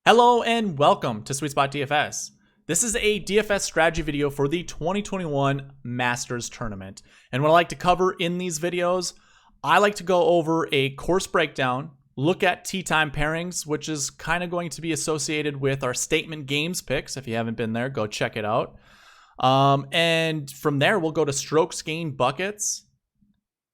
Hello and welcome to SweetSpotDFS. This is a DFS strategy video for the 2021 Masters Tournament. And what I like to cover in these videos, I like to go over a course breakdown, look at Time Pairings, which is kind of going to be associated with our Statement Games picks. If you haven't been there, go check it out. And from there, we'll go to strokes gained buckets.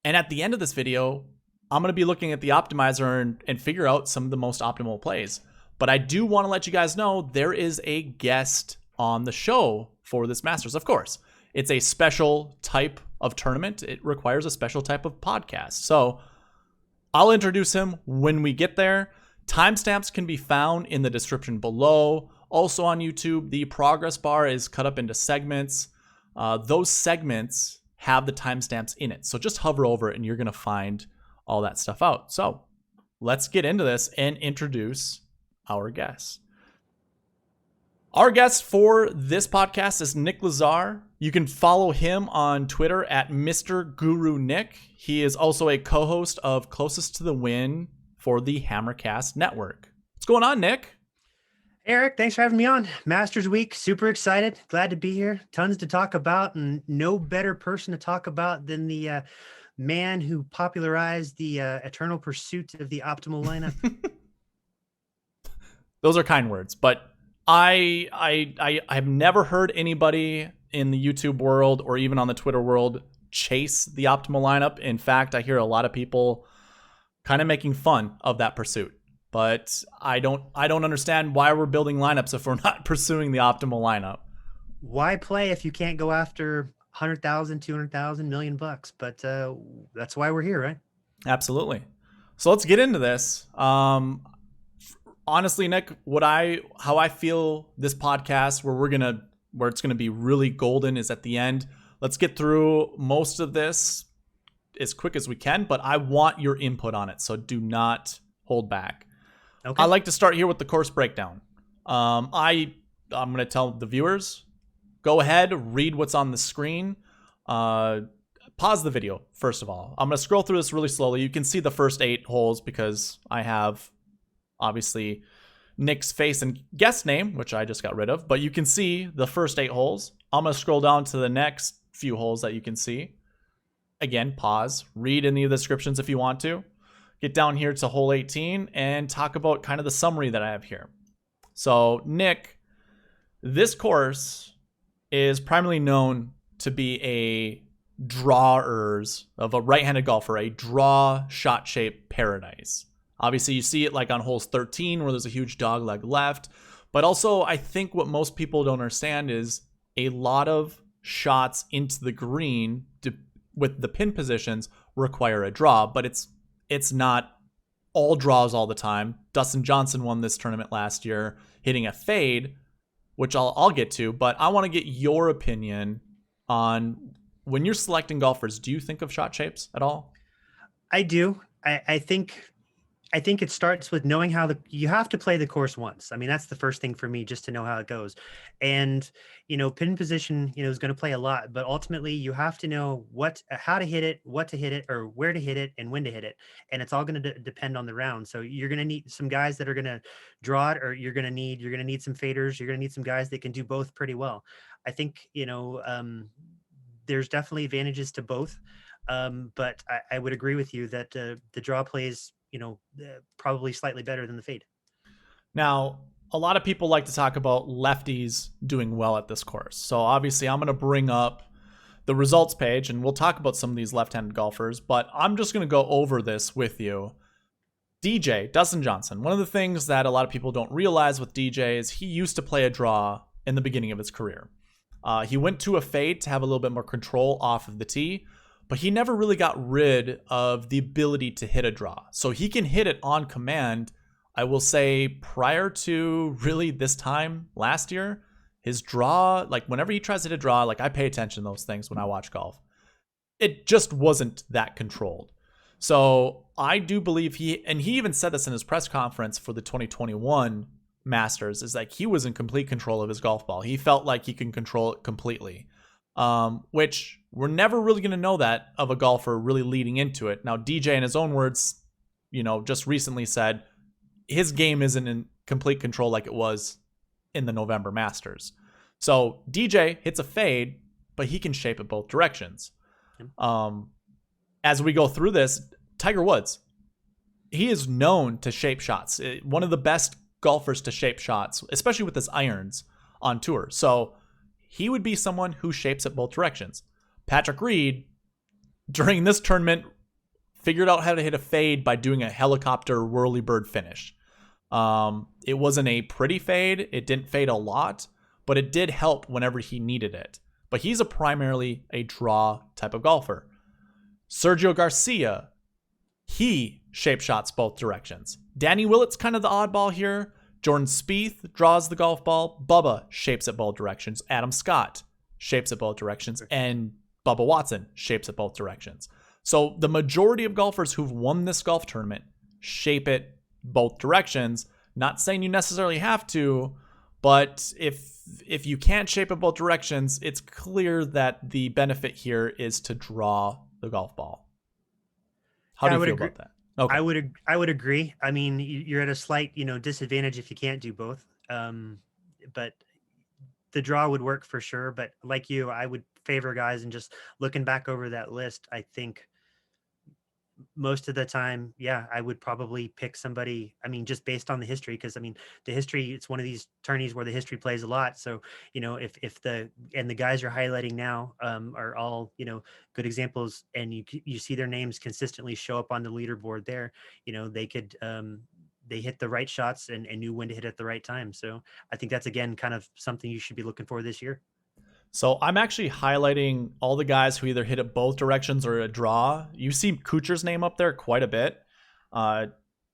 And at the end of this video, I'm going to be looking at the optimizer and figure out some of the most optimal plays. But I do want to let you guys know there is a guest on the show for this Masters. Of course, it's a special type of tournament. It requires a special type of podcast. So I'll introduce him when we get there. Timestamps can be found in the description below. Also on YouTube, the progress bar is cut up into segments. Those segments have the timestamps in it. So just hover over it and you're going to find all that stuff out. So let's get into this and introduce our guest. Our guest for this podcast is Nick Lazar. You can follow him on Twitter at Mr. Guru Nick. He is also a co-host of Closest to the Win for the HammerCast Network. What's going on, Nick? Eric, thanks for having me on. Masters Week, super excited. Glad to be here. Tons to talk about, and no better person to talk about than the man who popularized the eternal pursuit of the optimal lineup. Those are kind words, but I've never heard anybody in the YouTube world or even on the Twitter world chase the optimal lineup. In fact, I hear a lot of people kind of making fun of that pursuit. But I don't understand why we're building lineups if we're not pursuing the optimal lineup. Why play if you can't go after 100,000, 200,000, million bucks? But that's why we're here, right? Absolutely. So let's get into this. Honestly, Nick, how I feel this podcast where it's gonna be really golden is at the end. Let's get through most of this as quick as we can, but I want your input on it, so do not hold back. Okay. I like to start here with the course breakdown. I'm gonna tell the viewers, go ahead, read what's on the screen. Pause the video first of all. I'm gonna scroll through this really slowly. You can see the first 8 holes because I have obviously Nick's face and guest name, which I just got rid of, but you can see the first 8 holes. I'm going to scroll down to the next few holes that you can see. Again, pause, read any of the descriptions if you want to. Get down here to hole 18 and talk about kind of the summary that I have here. So, Nick, this course is primarily known to be a drawers of a right-handed golfer, a draw shot shape paradise. Obviously, you see it like on holes 13 where there's a huge dog leg left. But also, I think what most people don't understand is a lot of shots into the green with the pin positions require a draw. But it's not all draws all the time. Dustin Johnson won this tournament last year, hitting a fade, which I'll get to. But I want to get your opinion on when you're selecting golfers, do you think of shot shapes at all? I do. I think it starts with knowing how you have to play the course once. I mean, that's the first thing for me, just to know how it goes. And, pin position, is going to play a lot, but ultimately you have to know how to hit it, what to hit it, or where to hit it and when to hit it. And it's all going to depend on the round. So you're going to need some guys that are going to draw it, or you're going to need some faders. You're going to need some guys that can do both pretty well. I think, there's definitely advantages to both. But I would agree with you that the draw plays, probably slightly better than the fade. Now, a lot of people like to talk about lefties doing well at this course. So obviously I'm going to bring up the results page and we'll talk about some of these left-handed golfers, but I'm just going to go over this with you. Dustin Johnson, one of the things that a lot of people don't realize with DJ is he used to play a draw in the beginning of his career. He went to a fade to have a little bit more control off of the tee, but he never really got rid of the ability to hit a draw. So he can hit it on command. I will say prior to really this time last year, his draw, like whenever he tries to hit a draw, like I pay attention to those things when I watch golf. It just wasn't that controlled. So I do believe he even said this in his press conference for the 2021 Masters, is like he was in complete control of his golf ball. He felt like he can control it completely. Which we're never really going to know that of a golfer really leading into it. Now, DJ, in his own words, just recently said his game isn't complete control like it was in the November Masters. So DJ hits a fade, but he can shape it both directions. As we go through this, Tiger Woods, he is known to shape shots. One of the best golfers to shape shots, especially with his irons on tour. So he would be someone who shapes it both directions. Patrick Reed, during this tournament, figured out how to hit a fade by doing a helicopter whirly bird finish. It wasn't a pretty fade. It didn't fade a lot, but it did help whenever he needed it. But he's primarily a draw type of golfer. Sergio Garcia, he shape shots both directions. Danny Willett's kind of the oddball here. Jordan Spieth draws the golf ball. Bubba shapes it both directions. Adam Scott shapes it both directions. And Bubba Watson shapes it both directions. So the majority of golfers who've won this golf tournament shape it both directions. Not saying you necessarily have to, but if you can't shape it both directions, it's clear that the benefit here is to draw the golf ball. How do you feel about that? Okay. I would agree. I mean, you're at a slight, disadvantage if you can't do both. But the draw would work for sure. But like you, I would favor guys, and just looking back over that list, I think most of the time, yeah, I would probably pick somebody. I mean, just based on the history, because I mean, the history, it's one of these tourneys where the history plays a lot. So, if the guys you're highlighting now are all, good examples, and you see their names consistently show up on the leaderboard there, they could, they hit the right shots and knew when to hit at the right time. So I think that's, again, kind of something you should be looking for this year. So I'm actually highlighting all the guys who either hit it both directions or a draw. You see Kuchar's name up there quite a bit.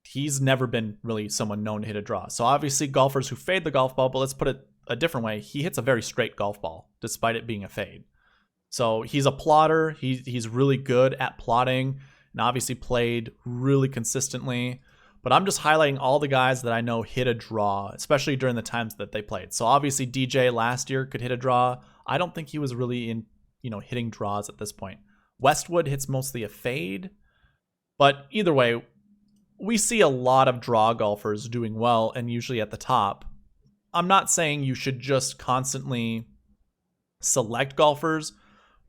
He's never been really someone known to hit a draw. So obviously golfers who fade the golf ball, but let's put it a different way. He hits a very straight golf ball despite it being a fade. So he's a plotter. He's really good at plotting and obviously played really consistently. But I'm just highlighting all the guys that I know hit a draw, especially during the times that they played. So obviously DJ last year could hit a draw. I don't think he was really in, hitting draws at this point. Westwood hits mostly a fade. But either way, we see a lot of draw golfers doing well and usually at the top. I'm not saying you should just constantly select golfers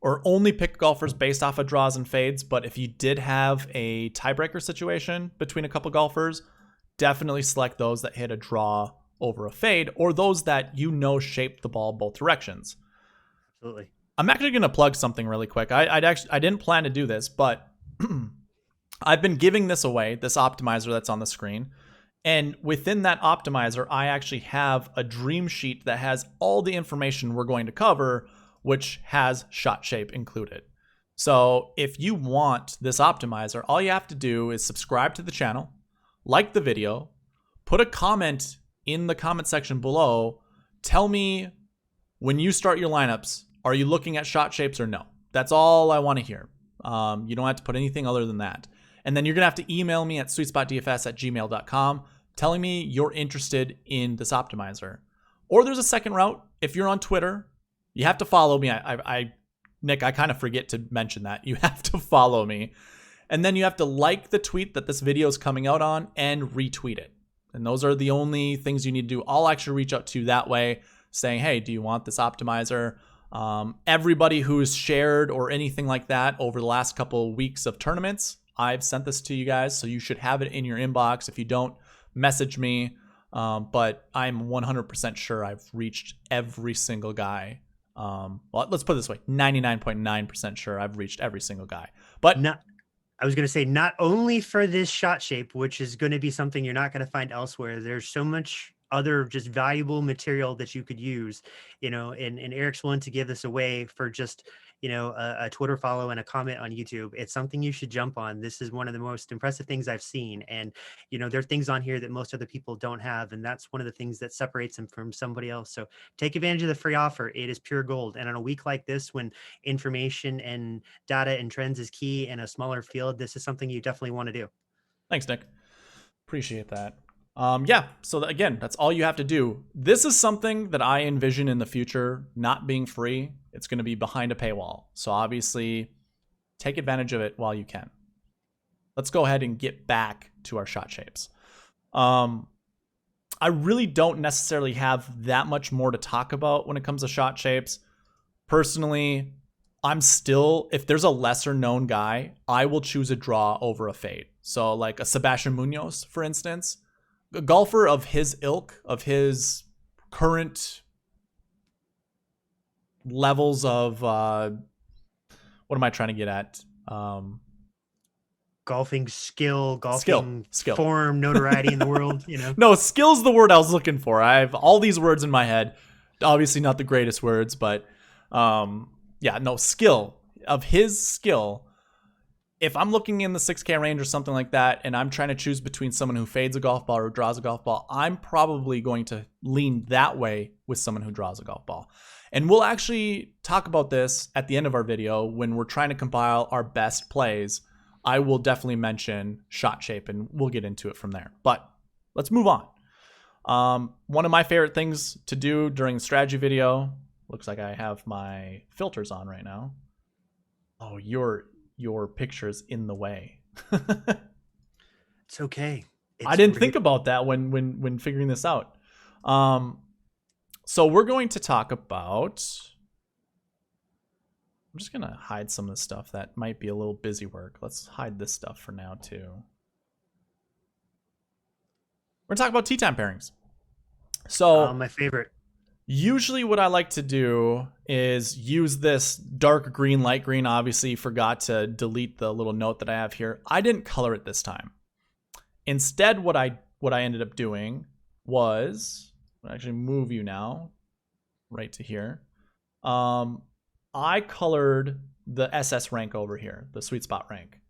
or only pick golfers based off of draws and fades. But if you did have a tiebreaker situation between a couple golfers, definitely select those that hit a draw over a fade, or those that shape the ball both directions. Absolutely. I'm actually going to plug something really quick. I didn't plan to do this, but I've been giving this away, this optimizer that's on the screen. And within that optimizer, I actually have a dream sheet that has all the information we're going to cover, which has shot shape included. So if you want this optimizer, all you have to do is subscribe to the channel, like the video, put a comment in the comment section below. Tell me, when you start your lineups, are you looking at shot shapes or no? That's all I want to hear. You don't have to put anything other than that. And then you're going to have to email me at SweetSpotDFS@gmail.com telling me you're interested in this optimizer. Or there's a second route. If you're on Twitter, you have to follow me. Nick, I kind of forget to mention that. You have to follow me. And then you have to like the tweet that this video is coming out on and retweet it. And those are the only things you need to do. I'll actually reach out to you that way saying, hey, do you want this optimizer? Everybody who's shared or anything like that over the last couple of weeks of tournaments, I've sent this to you guys. So you should have it in your inbox. If you don't, message me. But I'm 100% sure I've reached every single guy. Well, let's put it this way, 99.9% sure I've reached every single guy. But I was going to say, not only for this shot shape, which is going to be something you're not going to find elsewhere. There's so much other just valuable material that you could use, and Eric's willing to give this away for just, a Twitter follow and a comment on YouTube. It's something you should jump on. This is one of the most impressive things I've seen. And, there are things on here that most other people don't have. And that's one of the things that separates them from somebody else. So take advantage of the free offer. It is pure gold. And on a week like this, when information and data and trends is key in a smaller field, this is something you definitely want to do. Thanks, Nick. Appreciate that. So again, that's all you have to do. This is something that I envision in the future not being free. It's going to be behind a paywall. So obviously, take advantage of it while you can. Let's go ahead and get back to our shot shapes. I really don't necessarily have that much more to talk about when it comes to shot shapes. Personally, I'm still, if there's a lesser known guy, I will choose a draw over a fade. So like a Sebastian Munoz, for instance, a golfer of his ilk, of his current levels of, what am I trying to get at? Golfing skill, Skill. golfing form, notoriety in the world, you know. No, skill's the word I was looking for. I have all these words in my head. Obviously not the greatest words, but yeah, no, skill. Of his skill, if I'm looking in the 6K range or something like that, and I'm trying to choose between someone who fades a golf ball or draws a golf ball, I'm probably going to lean that way with someone who draws a golf ball. And we'll actually talk about this at the end of our video when we're trying to compile our best plays. I will definitely mention shot shape, and we'll get into it from there. But let's move on. One of my favorite things to do during the strategy video, looks like I have my filters on right now. Oh, your picture's in the way. It's okay. I didn't think about that when figuring this out. So we're going to talk about, I'm just going to hide some of the stuff that might be a little busy work. Let's hide this stuff for now too. We're going to talk about tee time pairings. So my favorite. Usually what I like to do is use this dark green, light green. Obviously forgot to delete the little note that I have here. I didn't color it this time. Instead, what I ended up doing was, I'll actually move you now right to here. I colored the SS rank over here, the sweet spot rank.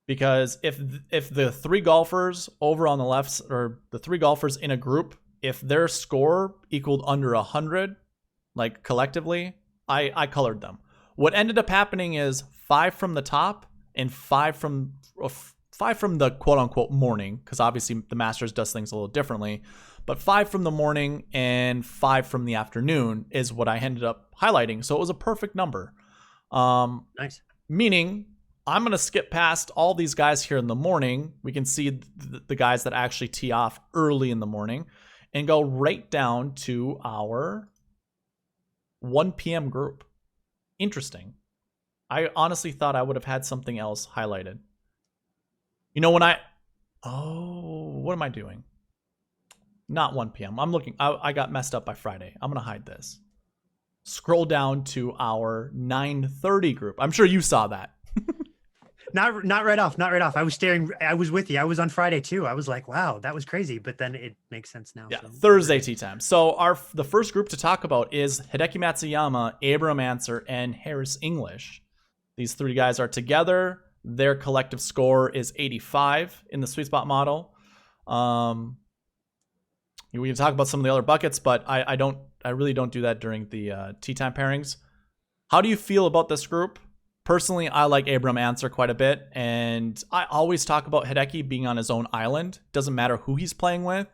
Because if the three golfers over on the left, or the three golfers in a group, if their score equaled under 100, like collectively, I colored them. What ended up happening is 5 from the top and 5 from the quote unquote morning, because obviously the Masters does things a little differently, but 5 from the morning and 5 from the afternoon is what I ended up highlighting. So it was a perfect number. Nice. Meaning I'm going to skip past all these guys here in the morning. We can see the guys that actually tee off early in the morning and go right down to our 1 p.m. group. Interesting. I honestly thought I would have had something else highlighted. You know, what am I doing? Not 1 p.m. I'm looking, I got messed up by Friday. I'm going to hide this. Scroll down to our 9:30 group. I'm sure you saw that. Not right off. I was staring. I was with you. I was on Friday too. I was like, wow, that was crazy. But then it makes sense now. Yeah, so. Thursday tee time. So the first group to talk about is Hideki Matsuyama, Abram Ancer, and Harris English. These 3 guys are together. Their collective score is 85 in the sweet spot model. We can talk about some of the other buckets, but I really don't do that during the tee time pairings. How do you feel about this group? Personally, I like Abram Ancer quite a bit, and I always talk about Hideki being on his own island. Doesn't matter who he's playing with.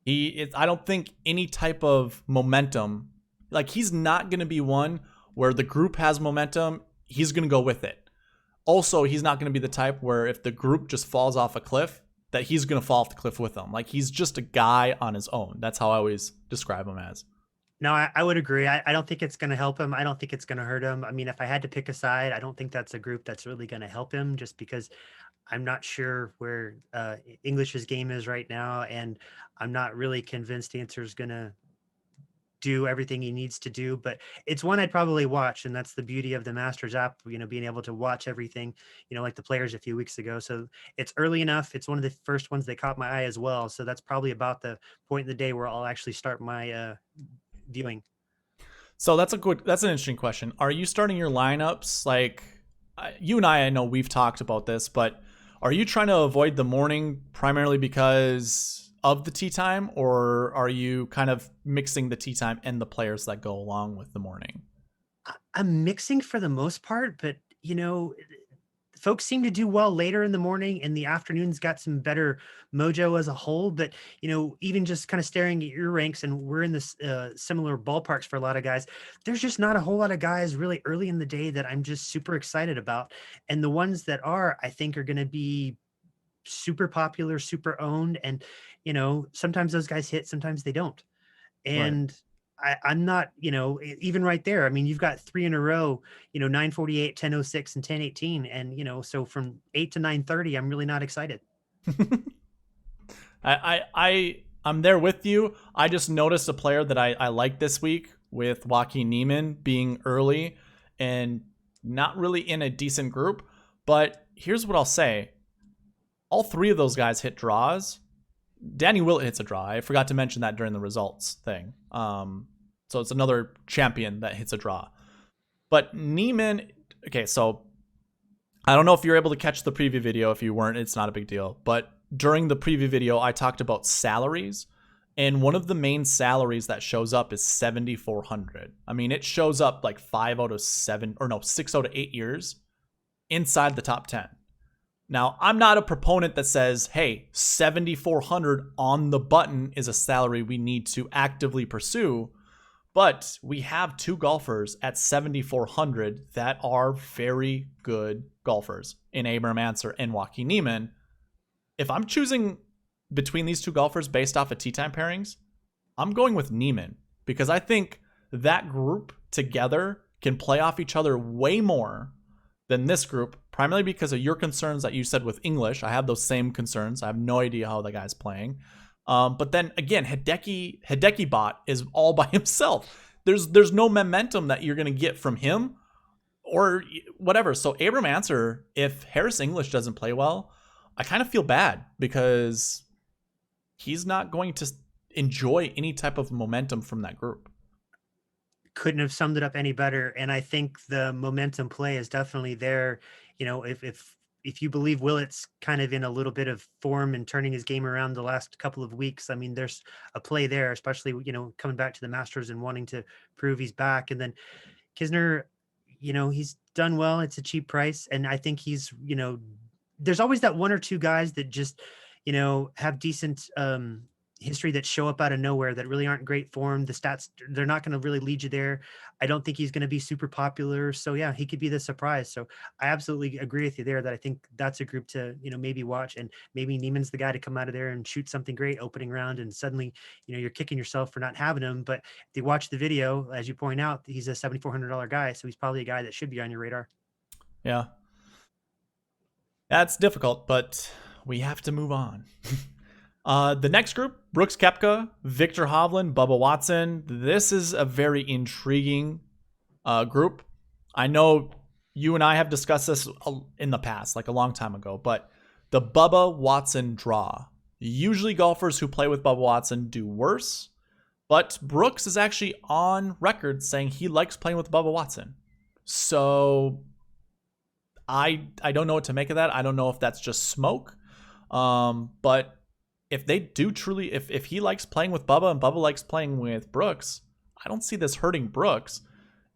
I don't think any type of momentum, like he's not going to be one where the group has momentum, he's going to go with it. Also, he's not going to be the type where if the group just falls off a cliff, that he's going to fall off the cliff with them. Like he's just a guy on his own. That's how I always describe him as. No, I would agree. I don't think it's going to help him. I don't think it's going to hurt him. I mean, if I had to pick a side, I don't think that's a group that's really going to help him, just because I'm not sure where English's game is right now. And I'm not really convinced Ancer's going to do everything he needs to do, but it's one I'd probably watch. And that's the beauty of the Masters app, you know, being able to watch everything, you know, like the Players a few weeks ago. So it's early enough. It's one of the first ones that caught my eye as well. So that's probably about the point in the day where I'll actually start my viewing. So that's an interesting question. Are you starting your lineups like you and I know we've talked about this, but are you trying to avoid the morning primarily because of the tee time, or are you kind of mixing the tee time and the players that go along with the morning? I'm mixing for the most part, but you know, folks seem to do well later in the morning, and the afternoon's got some better mojo as a whole. But, you know, even just kind of staring at your ranks, and we're in this similar ballparks for a lot of guys, there's just not a whole lot of guys really early in the day that I'm just super excited about. And the ones that are, I think, are going to be super popular, super owned, and sometimes those guys hit, sometimes they don't. Right. And I'm not, even right there. I mean, you've got three in a row, 948, 1006, and 1018. And, so from 8 to 930, I'm really not excited. I'm there with you. I just noticed a player that I like this week with Joaquin Niemann being early and not really in a decent group. But here's what I'll say. All three of those guys hit draws. Danny Willett hits a draw. I forgot to mention that during the results thing. So it's another champion that hits a draw. But Niemann, okay, so I don't know if you're able to catch the preview video. If you weren't, it's not a big deal. But during the preview video, I talked about salaries. And one of the main salaries that shows up is 7,400. I mean, it shows up like 5 out of 7, or no, 6 out of 8 years inside the top 10. Now, I'm not a proponent that says, hey, 7,400 on the button is a salary we need to actively pursue. But we have two golfers at 7,400 that are very good golfers in Abraham Ancer and Joaquin Niemann. If I'm choosing between these two golfers based off of tee time pairings, I'm going with Niemann because I think that group together can play off each other way more than this group, primarily because of your concerns that you said with English. I have those same concerns. I have no idea how the guy's playing. But then again, Hideki bot is all by himself. There's no momentum that you're going to get from him or whatever. So Abraham Ancer, if Harris English doesn't play well, I kind of feel bad because he's not going to enjoy any type of momentum from that group. Couldn't have summed it up any better. And I think the momentum play is definitely there. If you believe Willett's kind of in a little bit of form and turning his game around the last couple of weeks, I mean, there's a play there, especially, coming back to the Masters and wanting to prove he's back. And then Kisner, he's done well. It's a cheap price. And I think he's, there's always that one or two guys that just, have decent history that show up out of nowhere that really aren't great form. The stats, they're not going to really lead you there. I don't think he's going to be super popular. So yeah, he could be the surprise. So I absolutely agree with you there that I think that's a group to, maybe watch, and maybe Niemann's the guy to come out of there and shoot something great opening round. And suddenly, you're kicking yourself for not having him. But if you watch the video, as you point out, he's a $7,400 guy. So he's probably a guy that should be on your radar. Yeah. That's difficult, but we have to move on. The next group, Brooks Koepka, Victor Hovland, Bubba Watson. This is a very intriguing group. I know you and I have discussed this in the past, like a long time ago, but the Bubba Watson draw. Usually golfers who play with Bubba Watson do worse, but Brooks is actually on record saying he likes playing with Bubba Watson. So I don't know what to make of that. I don't know if that's just smoke. But if they do truly, if he likes playing with Bubba and Bubba likes playing with Brooks, I don't see this hurting Brooks.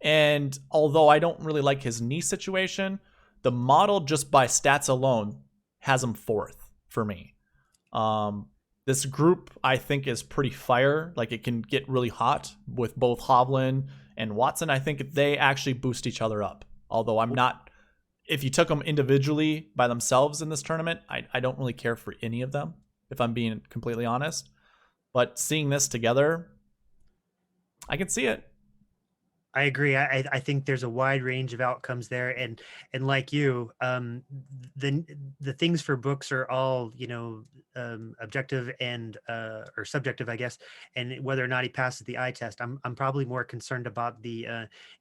And although I don't really like his knee situation, the model just by stats alone has him fourth for me. This group I think is pretty fire. Like it can get really hot with both Hovland and Watson. I think they actually boost each other up. Although I'm not, if you took them individually by themselves in this tournament, I don't really care for any of them, if I'm being completely honest. But seeing this together, I can see it. I agree. I think there's a wide range of outcomes there, and like you, the things for Brooks are all objective and or subjective, I guess, and whether or not he passes the eye test. I'm probably more concerned about the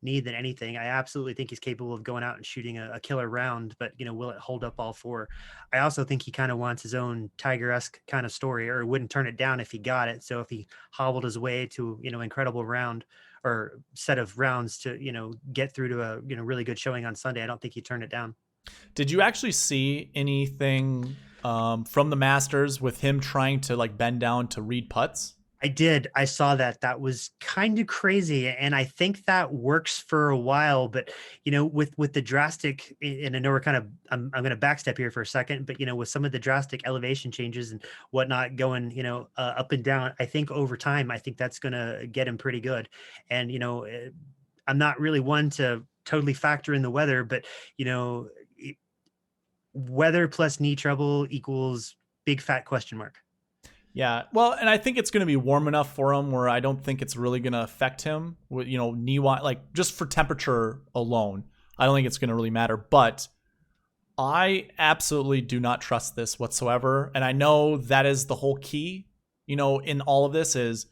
knee than anything. I absolutely think he's capable of going out and shooting a killer round, but will it hold up all four? I also think he kind of wants his own Tiger-esque kind of story, or wouldn't turn it down if he got it. So if he hobbled his way to incredible round or set of rounds to get through to a really good showing on Sunday, I don't think he turned it down. Did you actually see anything from the Masters with him trying to like bend down to read putts? I did. I saw that. That was kind of crazy, and I think that works for a while. But with the drastic, and I know we're kind of, I'm going to backstep here for a second, but with some of the drastic elevation changes and whatnot going, up and down, I think over time, I think that's going to get him pretty good. And I'm not really one to totally factor in the weather, but weather plus knee trouble equals big fat question mark. Yeah, well, and I think it's going to be warm enough for him where I don't think it's really going to affect him with, knee, like just for temperature alone. I don't think it's going to really matter, but I absolutely do not trust this whatsoever. And I know that is the whole key, in all of this is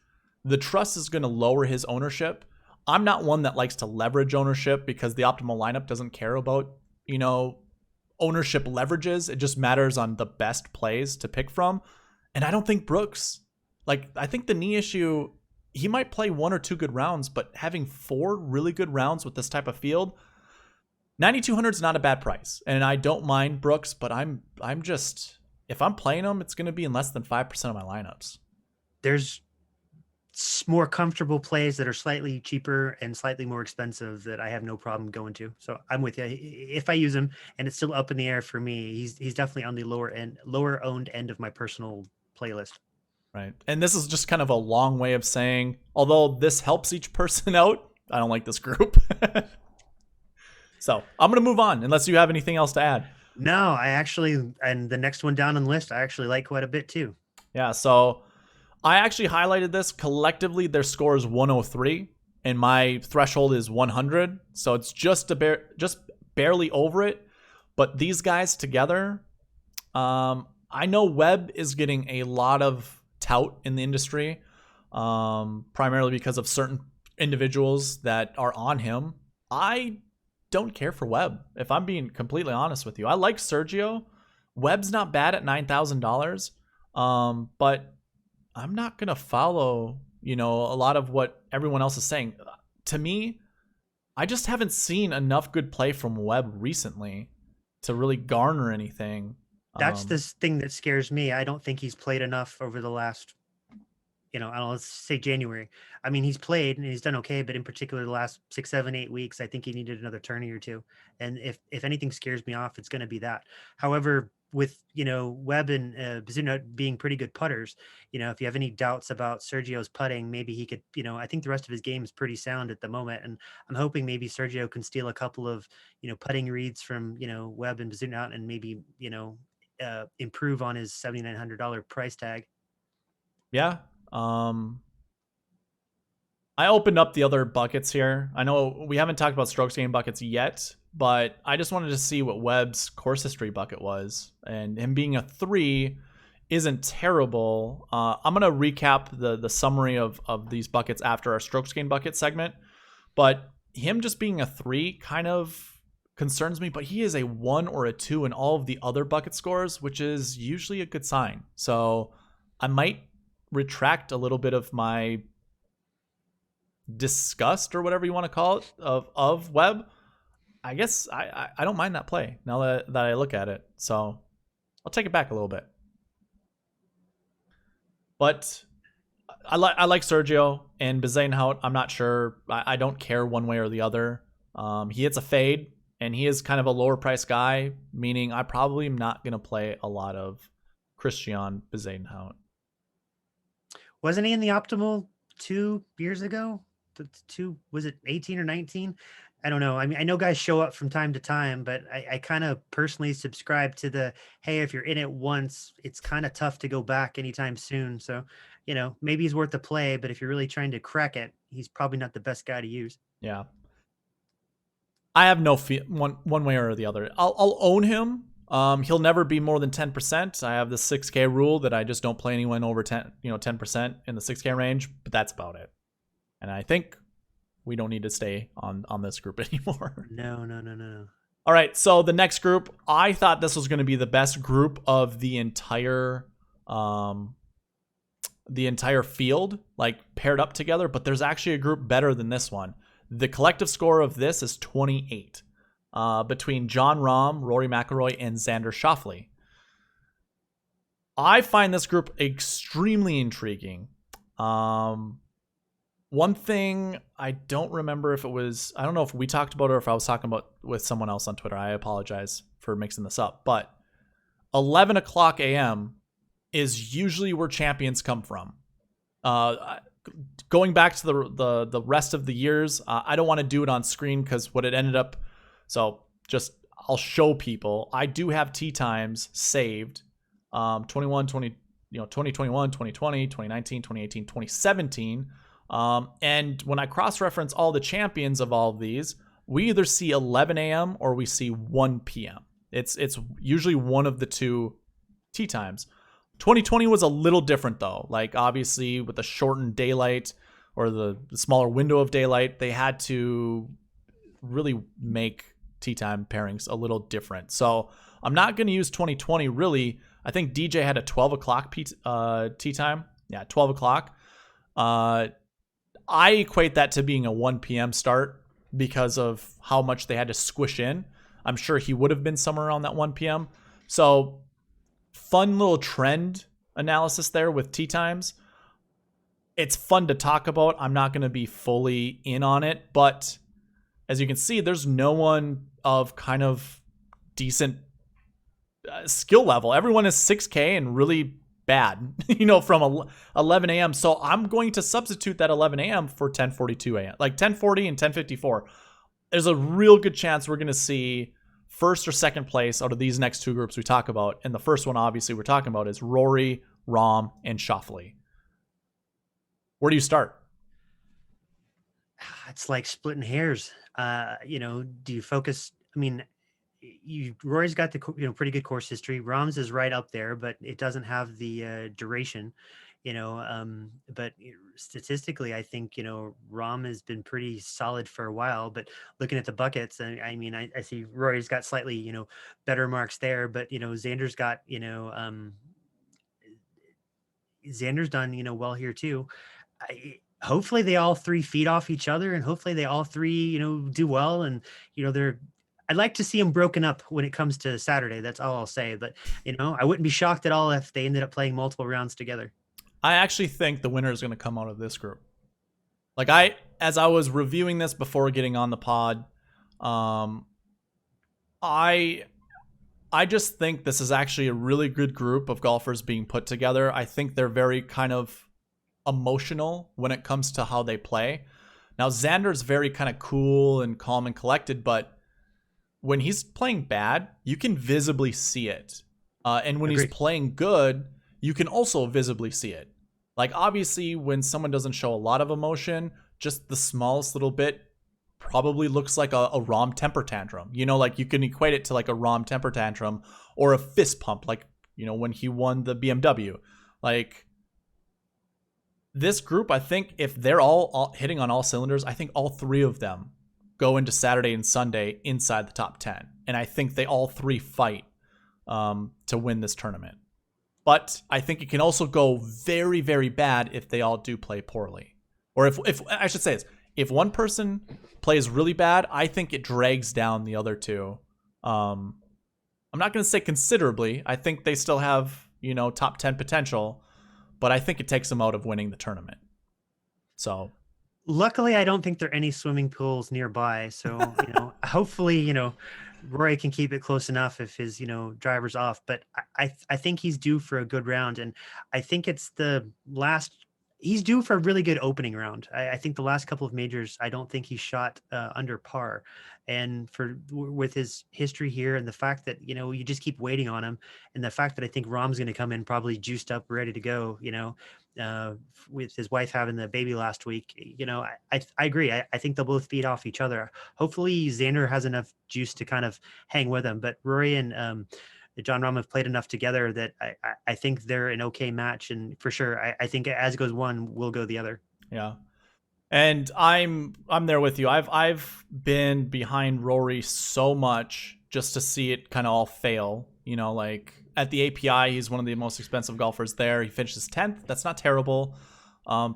the trust is going to lower his ownership. I'm not one that likes to leverage ownership because the optimal lineup doesn't care about, ownership leverages. It just matters on the best plays to pick from. And I don't think Brooks, I think the knee issue, he might play 1 or 2 good rounds, but having 4 really good rounds with this type of field, 9,200 is not a bad price. And I don't mind Brooks, but I'm just, if I'm playing him, it's going to be in less than 5% of my lineups. There's more comfortable plays that are slightly cheaper and slightly more expensive that I have no problem going to. So I'm with you. If I use him and it's still up in the air for me, he's definitely on the lower owned end of my personal playlist. Right. And this is just kind of a long way of saying, although this helps each person out, I don't like this group. So I'm going to move on unless you have anything else to add. No, and the next one down on the list, I actually like quite a bit too. Yeah. So I actually highlighted this. Collectively, their score is 103 and my threshold is 100. So it's just barely over it. But these guys together, I know Webb is getting a lot of tout in the industry, primarily because of certain individuals that are on him. I don't care for Webb, if I'm being completely honest with you. I like Sergio. Webb's not bad at $9,000, but I'm not going to follow, a lot of what everyone else is saying. To me, I just haven't seen enough good play from Webb recently to really garner anything. That's this thing that scares me. I don't think he's played enough over the last, I don't know, let's say January. I mean, he's played and he's done okay, but in particular, the last 6, 7, 8 weeks, I think he needed another tourney or two. And if anything scares me off, it's going to be that. However, with, Webb and Bazuna being pretty good putters, if you have any doubts about Sergio's putting, maybe he could, I think the rest of his game is pretty sound at the moment. And I'm hoping maybe Sergio can steal a couple of, putting reads from, Webb and Bazuna and maybe, improve on his $7,900 price tag. Yeah. I opened up the other buckets here. I know we haven't talked about strokes gained buckets yet, but I just wanted to see what Webb's course history bucket was. And him being a 3 isn't terrible. I'm going to recap the summary of these buckets after our strokes gained bucket segment. But him just being a 3 kind of concerns me, but he is a 1 or a 2 in all of the other bucket scores, which is usually a good sign. So I might retract a little bit of my disgust or whatever you want to call it of Webb. I guess I don't mind that play now that I look at it. So I'll take it back a little bit. But I like Sergio and Bezuidenhout. I'm not sure. I don't care one way or the other. He hits a fade and he is kind of a lower price guy, meaning I probably am not going to play a lot of Christian Bezuidenhout. Wasn't he in the optimal 2 years ago? Was it 18 or 19? I don't know. I mean, I know guys show up from time to time, but I kind of personally subscribe to the, hey, if you're in it once, it's kind of tough to go back anytime soon. So, maybe he's worth a play, but if you're really trying to crack it, he's probably not the best guy to use. Yeah. I have no one way or the other. I'll own him. He'll never be more than 10%. I have the 6K rule that I just don't play anyone over 10% in the 6K range, but that's about it. And I think we don't need to stay on this group anymore. No. All right, so the next group, I thought this was going to be the best group of the entire field, paired up together, but there's actually a group better than this one. The collective score of this is 28 between Jon Rahm, Rory McIlroy, and Xander Schauffele. I find this group extremely intriguing. One thing I don't remember if it was, I don't know if we talked about it or if I was talking about with someone else on Twitter. I apologize for mixing this up, but 11 o'clock a.m. is usually where champions come from. Going back to the rest of the years, I don't want to do it on screen because what it ended up. So just I'll show people. I do have tee times saved. 2021, 2020, 2019, 2018, 2017. And when I cross-reference all the champions of all of these, we either see 11 a.m. or we see 1 p.m. It's usually one of the two tee times. 2020 was a little different though. Like obviously with the shortened daylight or the smaller window of daylight, they had to really make tee time pairings a little different. So I'm not going to use 2020 really. I think DJ had a 12 o'clock tee time. Yeah, 12 o'clock. I equate that to being a 1 p.m. start because of how much they had to squish in. I'm sure he would have been somewhere around that 1 p.m. So fun little trend analysis there with tee times. It's fun to talk about. I'm not going to be fully in on it, but as you can see, there's no one of kind of decent skill level. Everyone is 6K and really bad, from 11 a.m. So I'm going to substitute that 11 a.m. for 10:42 a.m. Like 10:40 and 10:54. There's a real good chance we're going to see first or second place out of these next two groups we talk about. And the first one, obviously, we're talking about is Rory, Rahm, and Schauffele. Where do you start? It's like splitting hairs. Do you focus? I mean, Rory's got the pretty good course history. Rahm's is right up there, but it doesn't have the duration. But statistically, I think Rahm has been pretty solid for a while. But looking at the buckets, I see Rory's got slightly better marks there, but Xander's got Xander's done well here too. Hopefully they all three feed off each other, and hopefully they all three do well, and I'd like to see them broken up when it comes to Saturday. That's all I'll say. But I wouldn't be shocked at all if they ended up playing multiple rounds together. I actually think the winner is going to come out of this group. Like as I was reviewing this before getting on the pod, I just think this is actually a really good group of golfers being put together. I think they're very kind of emotional when it comes to how they play. Now Xander's very kind of cool and calm and collected, but when he's playing bad, you can visibly see it. And when Agreed. he's playing good, you can also visibly see it. Like obviously when someone doesn't show a lot of emotion, just the smallest little bit probably looks like a Rahm temper tantrum. Like you can equate it to like a Rahm temper tantrum or a fist pump, like, when he won the BMW. Like this group, I think if they're all hitting on all cylinders, I think all three of them go into Saturday and Sunday inside the top 10. And I think they all three fight to win this tournament. But I think it can also go very, very bad if they all do play poorly. Or if I should say this, if one person plays really bad, I think it drags down the other two. I'm not going to say considerably. I think they still have, top 10 potential, but I think it takes them out of winning the tournament. So luckily, I don't think there are any swimming pools nearby. So, hopefully, Rory can keep it close enough if his, driver's off. But I think he's due for a good round. And I think he's due for a really good opening round. I think the last couple of majors, I don't think he shot under par. And with his history here and the fact that, you just keep waiting on him, and the fact that I think Rahm's going to come in probably juiced up, ready to go, with his wife having the baby last week, I agree. I think they'll both feed off each other. Hopefully Xander has enough juice to kind of hang with him, but Rory and John Rahm have played enough together that I think they're an okay match. And for sure, I think as goes one, will go the other. Yeah. And I'm there with you. I've been behind Rory so much just to see it kind of all fail. Like at the API, he's one of the most expensive golfers there. He finishes 10th. That's not terrible.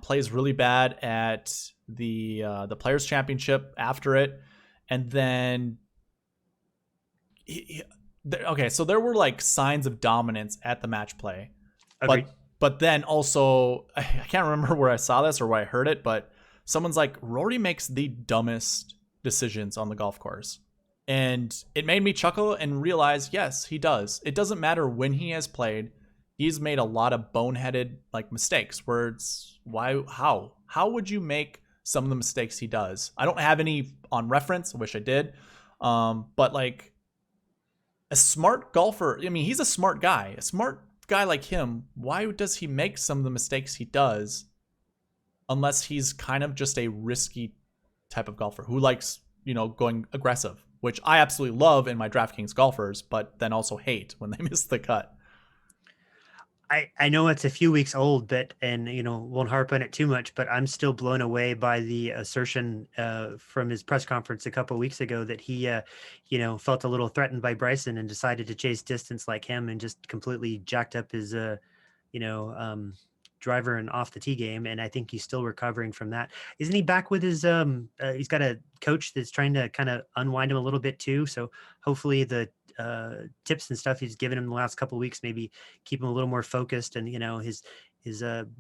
Plays really bad at the Players Championship after it, and then so there were like signs of dominance at the match play. Agreed. But then also I can't remember where I saw this or where I heard it, but someone's like, Rory makes the dumbest decisions on the golf course. And it made me chuckle and realize, yes, he does. It doesn't matter when he has played. He's made a lot of boneheaded like mistakes where it's how would you make some of the mistakes he does? I don't have any on reference. I wish I did. But like a smart golfer, I mean, he's a smart guy. A smart guy like him, why does he make some of the mistakes he does unless he's kind of just a risky type of golfer who likes, going aggressive, which I absolutely love in my DraftKings golfers, but then also hate when they miss the cut. I know it's a few weeks old, but, and, won't harp on it too much, but I'm still blown away by the assertion from his press conference a couple of weeks ago that he, felt a little threatened by Bryson and decided to chase distance like him and just completely jacked up his, driver and off the tee game. And I think he's still recovering from that. Isn't he back with his, he's got a coach that's trying to kind of unwind him a little bit too. So hopefully the tips and stuff he's given him the last couple of weeks maybe keep him a little more focused, and his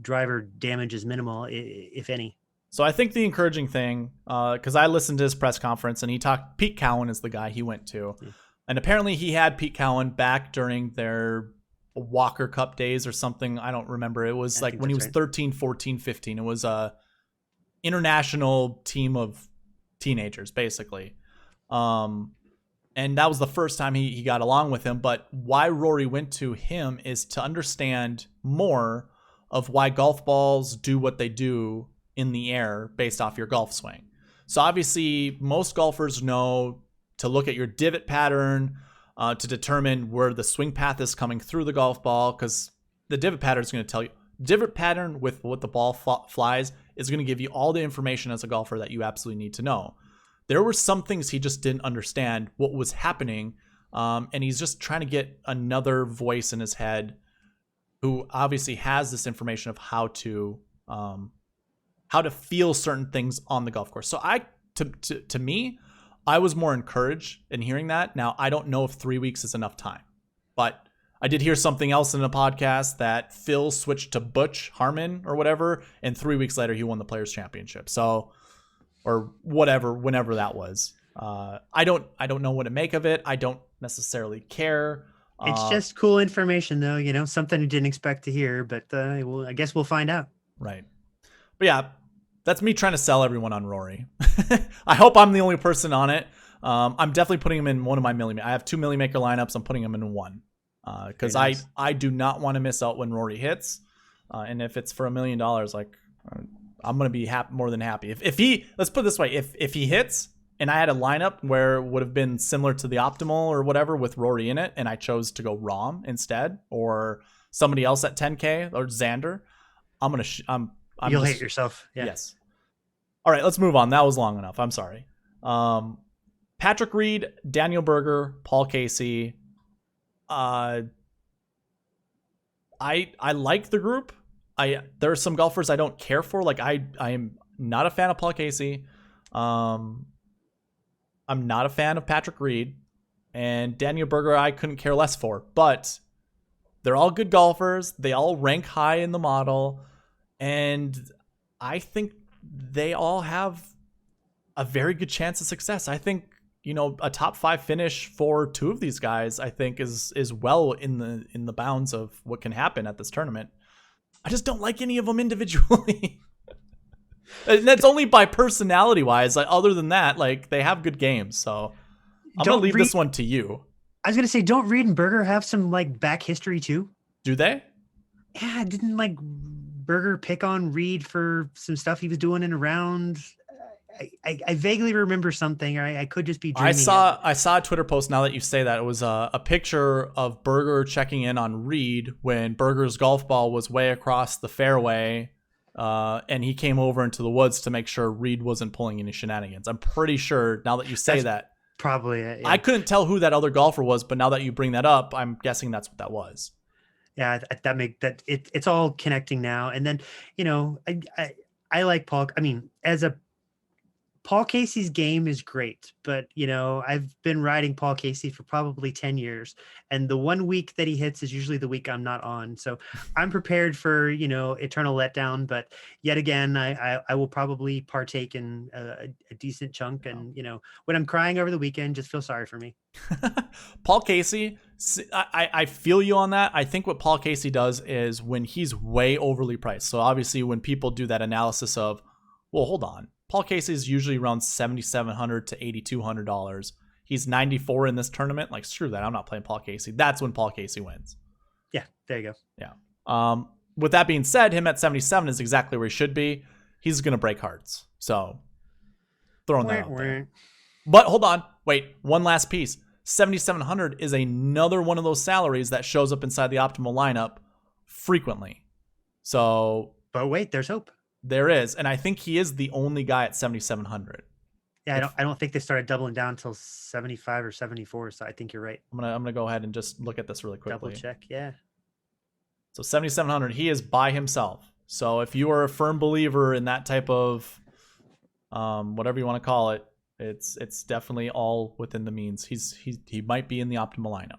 driver damage is minimal, if any. So I think the encouraging thing, because I listened to his press conference and he talked, Pete Cowan is the guy he went to. Yeah. And apparently he had Pete Cowan back during their Walker Cup days or something. I don't remember. It was like when he was 13, 14, 15. It was a international team of teenagers, basically. And that was the first time he got along with him. But why Rory went to him is to understand more of why golf balls do what they do in the air based off your golf swing. So obviously most golfers know to look at your divot pattern, to determine where the swing path is coming through the golf ball, because the divot pattern is going to tell you. Divot pattern with what the ball flies is going to give you all the information as a golfer that you absolutely need to know. There were some things he just didn't understand what was happening, and he's just trying to get another voice in his head who obviously has this information of how to feel certain things on the golf course. So to me, I was more encouraged in hearing that. Now, I don't know if 3 weeks is enough time, but I did hear something else in a podcast that Phil switched to Butch Harmon or whatever, and 3 weeks later he won the Players Championship. So, or whatever, whenever that was. I don't know what to make of it. I don't necessarily care. It's just cool information, though. Something you didn't expect to hear, but I guess we'll find out. Right. But yeah. That's me trying to sell everyone on Rory. I hope I'm the only person on it. I'm definitely putting him in one of my Millie. I have 2 Millie Maker lineups. I'm putting him in one because nice. I do not want to miss out when Rory hits. And if it's for $1 million, like I'm going to be more than happy. If he, let's put it this way, if he hits and I had a lineup where it would have been similar to the optimal or whatever with Rory in it, and I chose to go Rahm instead or somebody else at 10K or Xander, you'll hate yourself. Yeah. Yes. All right, let's move on. That was long enough. I'm sorry. Patrick Reed, Daniel Berger, Paul Casey. I like the group. There are some golfers I don't care for. Like I am not a fan of Paul Casey. I'm not a fan of Patrick Reed, and Daniel Berger I couldn't care less for. But they're all good golfers. They all rank high in the model. And I think they all have a very good chance of success. I think, a top 5 finish for 2 of these guys, I think is well in the bounds of what can happen at this tournament. I just don't like any of them individually. And that's only by personality wise. Like, other than that, like they have good games. So I'm going to leave this one to you. I was going to say, don't Reed and Berger have some like back history too? Do they? Yeah, didn't like Berger pick on Reed for some stuff he was doing in a round? I vaguely remember something. I could just be dreaming. I saw a Twitter post now that you say that. It was a picture of Berger checking in on Reed when Berger's golf ball was way across the fairway, and he came over into the woods to make sure Reed wasn't pulling any shenanigans. I'm pretty sure now that you say that. Probably it, yeah. I couldn't tell who that other golfer was, but now that you bring that up, I'm guessing that's what that was. Yeah, it's all connecting now. And then, I like Paul. I mean, Paul Casey's game is great, but I've been riding Paul Casey for probably 10 years, and the 1 week that he hits is usually the week I'm not on. So I'm prepared for, eternal letdown, but yet again, I will probably partake in a decent chunk. And, when I'm crying over the weekend, just feel sorry for me. Paul Casey, I feel you on that. I think what Paul Casey does is when he's way overly priced. So obviously when people do that analysis of, well, hold on, Paul Casey is usually around $7,700 to $8,200. he's 94 in this tournament. Like, screw that. I'm not playing Paul Casey. That's when Paul Casey wins. Yeah, there you go. Yeah. With that being said, him at 77 is exactly where he should be. He's going to break hearts. So throwing that out there. But hold on. Wait, one last piece. 7,700 is another one of those salaries that shows up inside the optimal lineup frequently. So, but wait, there's hope. There is, and I think he is the only guy at 7,700. Yeah, I don't think they started doubling down until 75 or 74. So I think you're right. I'm gonna go ahead and just look at this really quickly. Double check, yeah. So 7,700, he is by himself. So if you are a firm believer in that type of, whatever you want to call it, it's definitely all within the means. He might be in the optimal lineup.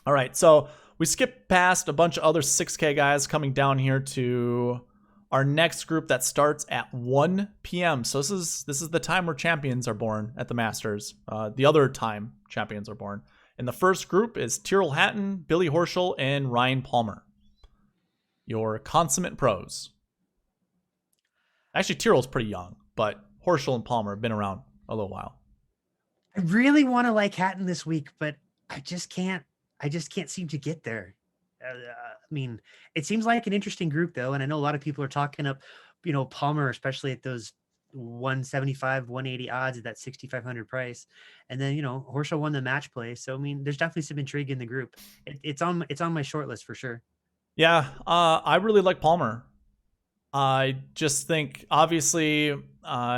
All right, so we skipped past a bunch of other 6K guys coming down here to our next group that starts at 1 p.m. So this is the time where champions are born at the Masters. The other time champions are born. And the first group is Tyrrell Hatton, Billy Horschel, and Ryan Palmer. Your consummate pros. Actually, Tyrrell's pretty young, but Horschel and Palmer have been around a little while. I really want to like Hatton this week, but I just can't seem to get there. I mean, it seems like an interesting group though. And I know a lot of people are talking up, Palmer, especially at those 175, 180 odds at that 6,500 price. And then, Horschel won the match play. So, I mean, there's definitely some intrigue in the group. It's on my short list for sure. Yeah. I really like Palmer. I just think obviously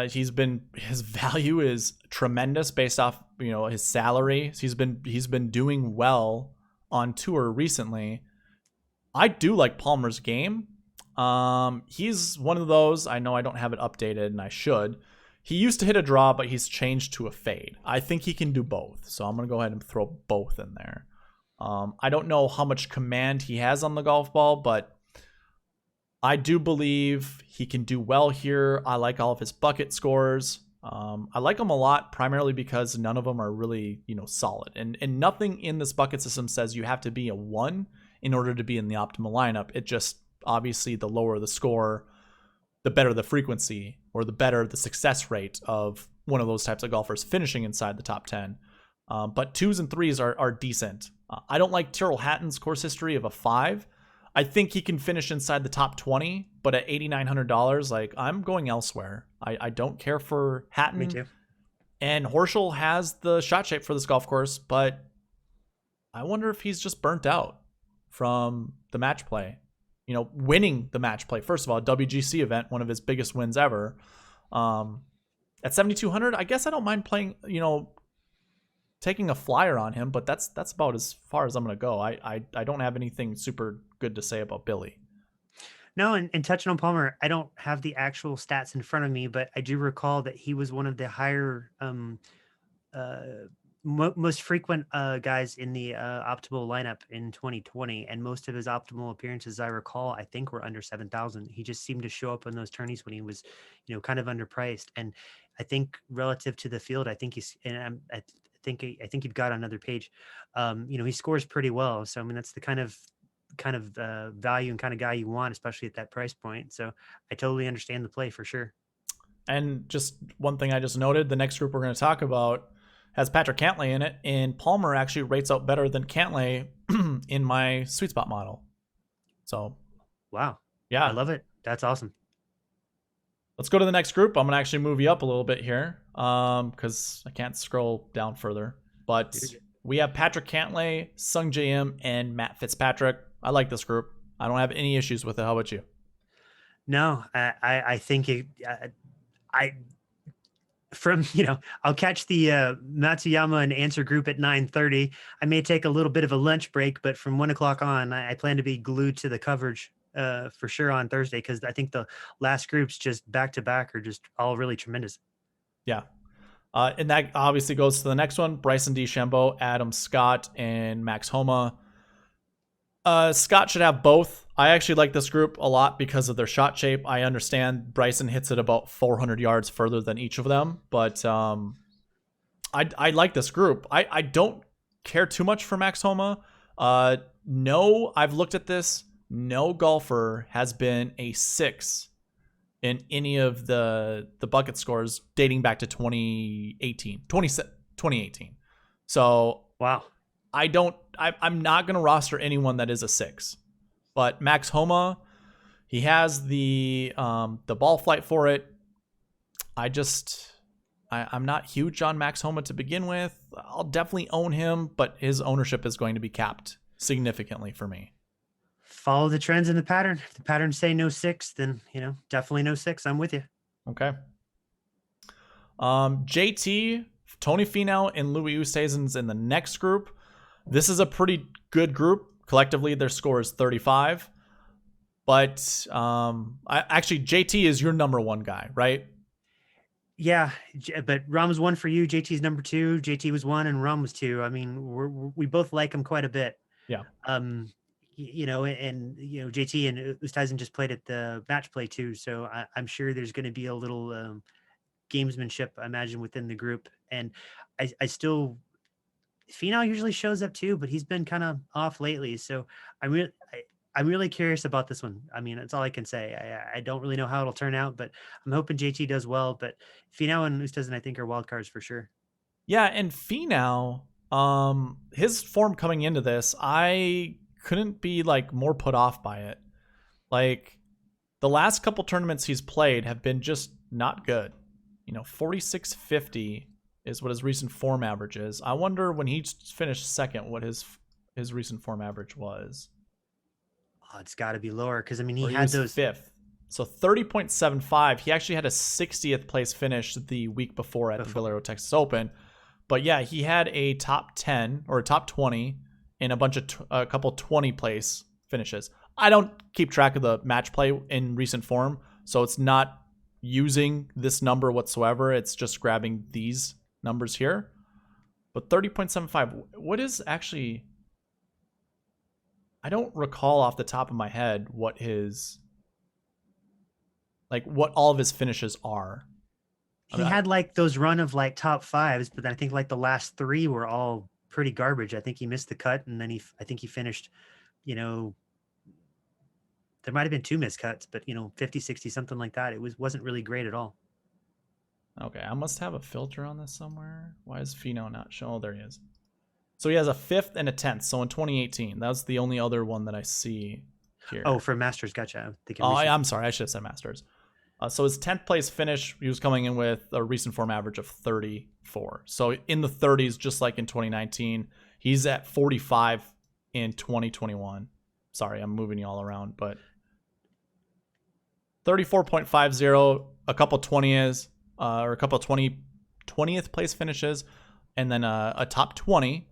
his value is tremendous based off, his salary. He's been doing well on tour recently. I do like Palmer's game. He's one of those, I know I don't have it updated and I should. He used to hit a draw, but he's changed to a fade. I think he can do both. So I'm going to go ahead and throw both in there. I don't know how much command he has on the golf ball, but I do believe he can do well here. I like all of his bucket scores. I like them a lot, primarily because none of them are really, solid. And nothing in this bucket system says you have to be a 1 in order to be in the optimal lineup. It just, obviously, the lower the score, the better the frequency, or the better the success rate of one of those types of golfers finishing inside the top 10. But 2s and 3s are decent. I don't like Tyrrell Hatton's course history of a 5. I think he can finish inside the top 20, but at $8,900, I'm going elsewhere. I don't care for Hatton. Me too. And Horschel has the shot shape for this golf course, but I wonder if he's just burnt out from the match play. Winning the match play. First of all, a WGC event, one of his biggest wins ever. At 7,200, I guess I don't mind playing, taking a flyer on him, but that's about as far as I'm going to go. I don't have anything super good to say about Billy. No, and touching on Palmer, I don't have the actual stats in front of me, but I do recall that he was one of the higher, most frequent guys in the optimal lineup in 2020, and most of his optimal appearances, I recall, I think were under 7,000. He just seemed to show up in those tourneys when he was, kind of underpriced. And I think relative to the field, I think I think you've got another page. He scores pretty well. So I mean, that's the kind of value and kind of guy you want, especially at that price point. So I totally understand the play for sure. And just one thing I just noted, the next group we're going to talk about has Patrick Cantlay in it, and Palmer actually rates out better than Cantlay in my SweetSpot model. So, wow. Yeah. I love it. That's awesome. Let's go to the next group. I'm going to actually move you up a little bit here because I can't scroll down further. But we have Patrick Cantlay, Sung J M, and Matt Fitzpatrick. I like this group. I don't have any issues with it. How about you? No, I think I'll catch the Matsuyama and Answer group at 9:30. I may take a little bit of a lunch break, but from 1 o'clock on, I plan to be glued to the coverage for sure on Thursday, because I think the last groups just back to back are just all really tremendous. Yeah. And that obviously goes to the next one: Bryson DeChambeau, Adam Scott, and Max Homa. Scott should have both. I actually like this group a lot because of their shot shape. I understand Bryson hits it about 400 yards further than each of them, but I like this group. I don't care too much for Max Homa. No, I've looked at this. No golfer has been a 6 in any of the bucket scores dating back to 2018. 2018. So Wow. I'm not going to roster anyone that is a 6. But Max Homa, he has the ball flight for it. I'm not huge on Max Homa to begin with. I'll definitely own him, but his ownership is going to be capped significantly for me. Follow the trends in the pattern. If the patterns say no 6, then, definitely no 6. I'm with you. Okay. JT, Tony Finau, and Louis Oosthuizen's in the next group. This is a pretty good group. Collectively, their score is 35. But JT is your number 1 guy, right? Yeah, but Rum's 1 for you. JT's number 2. JT was 1 and Rum was 2. I mean, we both like him quite a bit. Yeah. JT and Oosthuizen just played at the match play too. So I'm sure there's going to be a little gamesmanship, I imagine, within the group. And I still, Finau usually shows up too, but he's been kind of off lately. So I'm really curious about this one. I mean, that's all I can say. I don't really know how it'll turn out, but I'm hoping JT does well. But Finau and Oosthuizen, I think, are wild cards for sure. Yeah, and Finau, his form coming into this, I couldn't be more put off by it. The last couple tournaments he's played have been just not good. 46.50 is what his recent form average is. I wonder when he finished second what his recent form average was. Oh, it's got to be lower because he he had was those 5th. So 30.75. He actually had a 60th place finish the week before at the Valero Texas Open. But yeah, he had a top 10 or a top 20 and a couple 20 place finishes. I don't keep track of the match play in recent form, so it's not using this number whatsoever. It's just grabbing these numbers here. But 30.75, what is actually... I don't recall off the top of my head what what all of his finishes are. He had those run of top 5s, but I think the last 3 were all pretty garbage. I think he missed the cut, and then I think he finished, there might have been 2 missed cuts, but 50, 60, something like that. It wasn't really great at all. Okay, I must have a filter on this somewhere. Why is Finau not showing? Oh, there he is. So he has a 5th and a 10th. So in 2018, that was the only other one that I see here. Oh, for Masters, gotcha. I'm sorry, I should have said Masters. So his 10th place finish, he was coming in with a recent form average of 34. So in the 30s, just like in 2019, he's at 45 in 2021. Sorry, I'm moving you all around, but 34.50, a couple 20s, or a couple 20th place finishes, and then a top 20,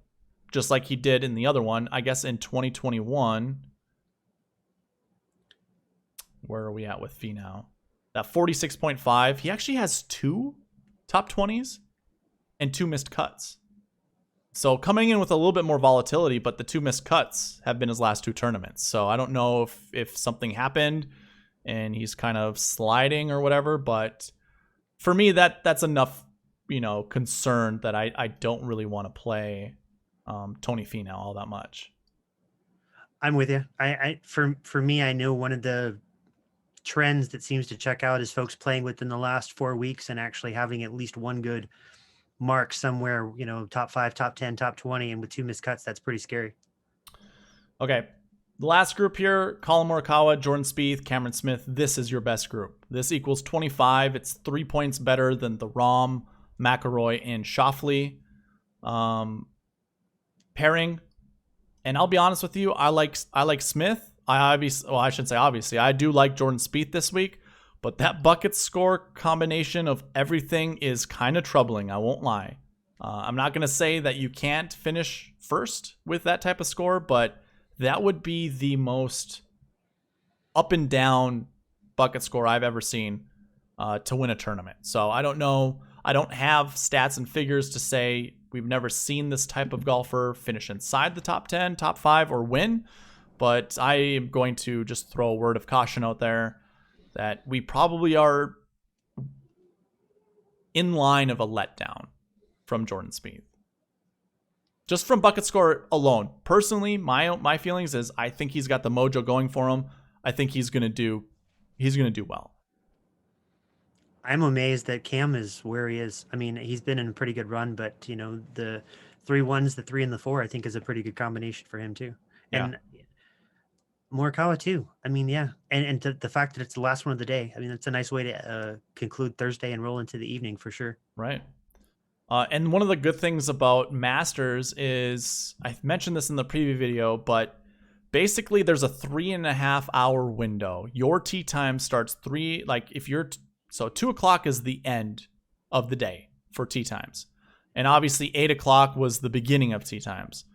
just like he did in the other one. I guess in 2021, where are we at with Finau? That 46.5, he actually has 2 top 20s and 2 missed cuts. So coming in with a little bit more volatility, but the 2 missed cuts have been his last 2 tournaments. So I don't know if something happened and he's kind of sliding or whatever, but for me, that's enough, concern that I don't really want to play Tony Finau all that much. I'm with you. For me, I know one of the trends that seems to check out is folks playing within the last 4 weeks and actually having at least one good mark somewhere, top 5, top 10, top 20, and with 2 missed cuts. That's pretty scary. Okay. The last group here, Colin Morikawa, Jordan Spieth, Cameron Smith. This is your best group. This equals 25. It's 3 points better than the Rahm, McIlroy, and Schauffele pairing. And I'll be honest with you, I like Smith. I shouldn't say obviously. I do like Jordan Spieth this week, but that bucket score combination of everything is kind of troubling. I won't lie. I'm not going to say that you can't finish first with that type of score, but that would be the most up and down bucket score I've ever seen to win a tournament. So I don't know. I don't have stats and figures to say we've never seen this type of golfer finish inside the top 10, top 5, or win. But I am going to just throw a word of caution out there that we probably are in line of a letdown from Jordan Spieth. Just from bucket score alone. Personally, my feelings is I think he's got the mojo going for him. I think he's gonna do well. I'm amazed that Cam is where he is. I mean, he's been in a pretty good run, but the 3 1s, the 3 and the 4, I think is a pretty good combination for him too. Yeah, And Morikawa too. I mean, yeah, and the fact that it's the last one of the day. I mean, it's a nice way to conclude Thursday and roll into the evening for sure. right. And one of the good things about Masters is, I mentioned this in the preview video, but basically there's a 3.5 hour window. Your tee time starts so 2 o'clock is the end of the day for tee times. And obviously 8 o'clock was the beginning of tee times.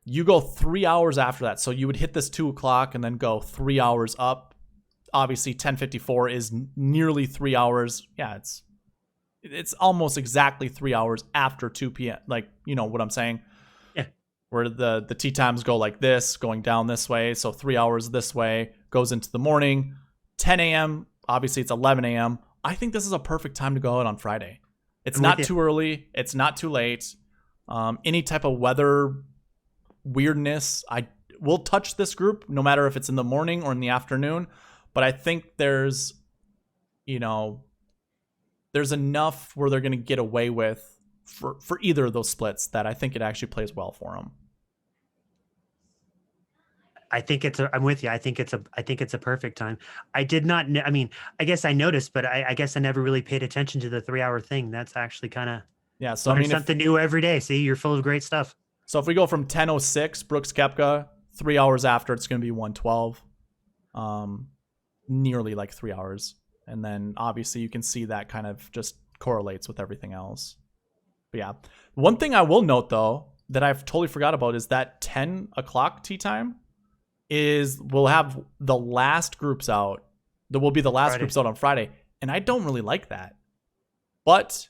You go 3 hours after that. So you would hit this 2 o'clock and then go 3 hours up. Obviously 10:54 is nearly 3 hours. Yeah, it's almost exactly 3 hours after 2 p.m. Like, you know what I'm saying? Yeah. Where the tee times go like this, going down this way. So 3 hours this way, goes into the morning. 10 a.m., obviously it's 11 a.m. I think this is a perfect time to go out on Friday. It's not too early. It's not too late. Any type of weather weirdness, I will touch this group no matter if it's in the morning or in the afternoon. But I think there's enough where they're going to get away with for either of those splits that I think it actually plays well for them. I'm with you. I think it's a perfect time. I did not, I mean, I guess I noticed, but I guess I never really paid attention to the 3 hour thing. That's actually kind of, yeah. So I mean, something new every day. See, you're full of great stuff. So if we go from 10:06 Brooks Koepka, 3 hours after, it's going to be 1:12, nearly like 3 hours. And then obviously you can see that kind of just correlates with everything else. But yeah, one thing I will note though that I've totally forgot about is that 10 o'clock tee time we'll have the last groups out. There will be the last groups out on Friday, and I don't really like that. But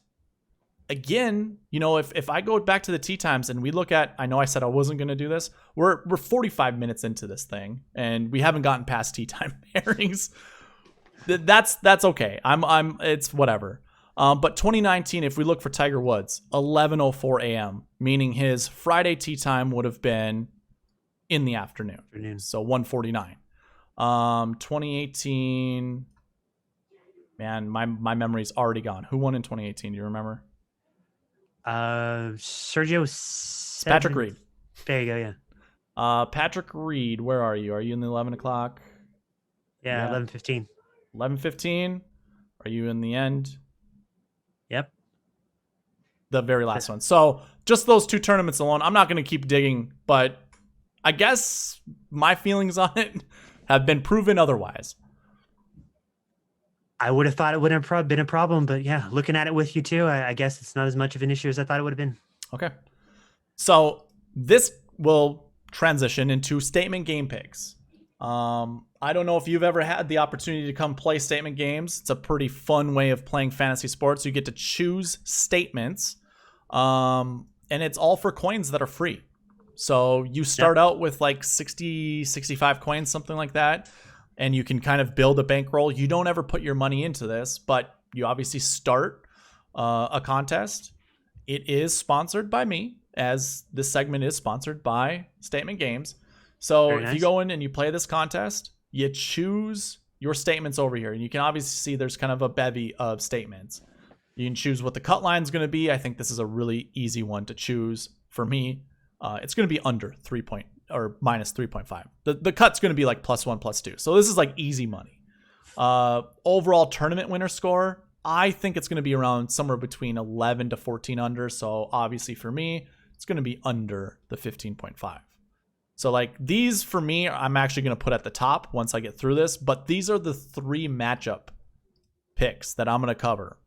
again, if I go back to the tee times and we look at, I know I said I wasn't going to do this. We're 45 minutes into this thing, and we haven't gotten past tee time pairings. That's okay. It's whatever. But 2019, if we look for Tiger Woods, 11:04 a.m., meaning his Friday tee time would have been in the afternoon. So 1:49. 2018, man, my memory's already gone. Who won in 2018? Do you remember? Patrick Reed. There you go. Yeah. Patrick Reed, where are you? Are you in the 11 o'clock? Yeah. 11:15. 11:15. Are you in the end? Yep. The very last one. So just those two tournaments alone, I'm not going to keep digging, but I guess my feelings on it have been proven otherwise. I would have thought it wouldn't have been a problem, but yeah, looking at it with you too, I guess it's not as much of an issue as I thought it would have been. Okay. So this will transition into statement game picks. I don't know if you've ever had the opportunity to come play statement games. It's a pretty fun way of playing fantasy sports. You get to choose statements, and it's all for coins that are free. So you start out with like 60, 65 coins, something like that, and you can kind of build a bankroll. You don't ever put your money into this, but you obviously start a contest. It is sponsored by me, as this segment is sponsored by Statement Games. So if you go in and you play this contest, you choose your statements over here. And you can obviously see there's kind of a bevy of statements. You can choose what the cut line is going to be. I think this is a really easy one to choose for me. It's going to be under minus 3.5. The cut's going to be like +1, +2. So this is like easy money. Overall tournament winner score, I think it's going to be around somewhere between 11 to 14 under. So obviously for me, it's going to be under the 15.5. So like these for me, I'm actually going to put at the top once I get through this. But these are the 3 matchup picks that I'm going to cover.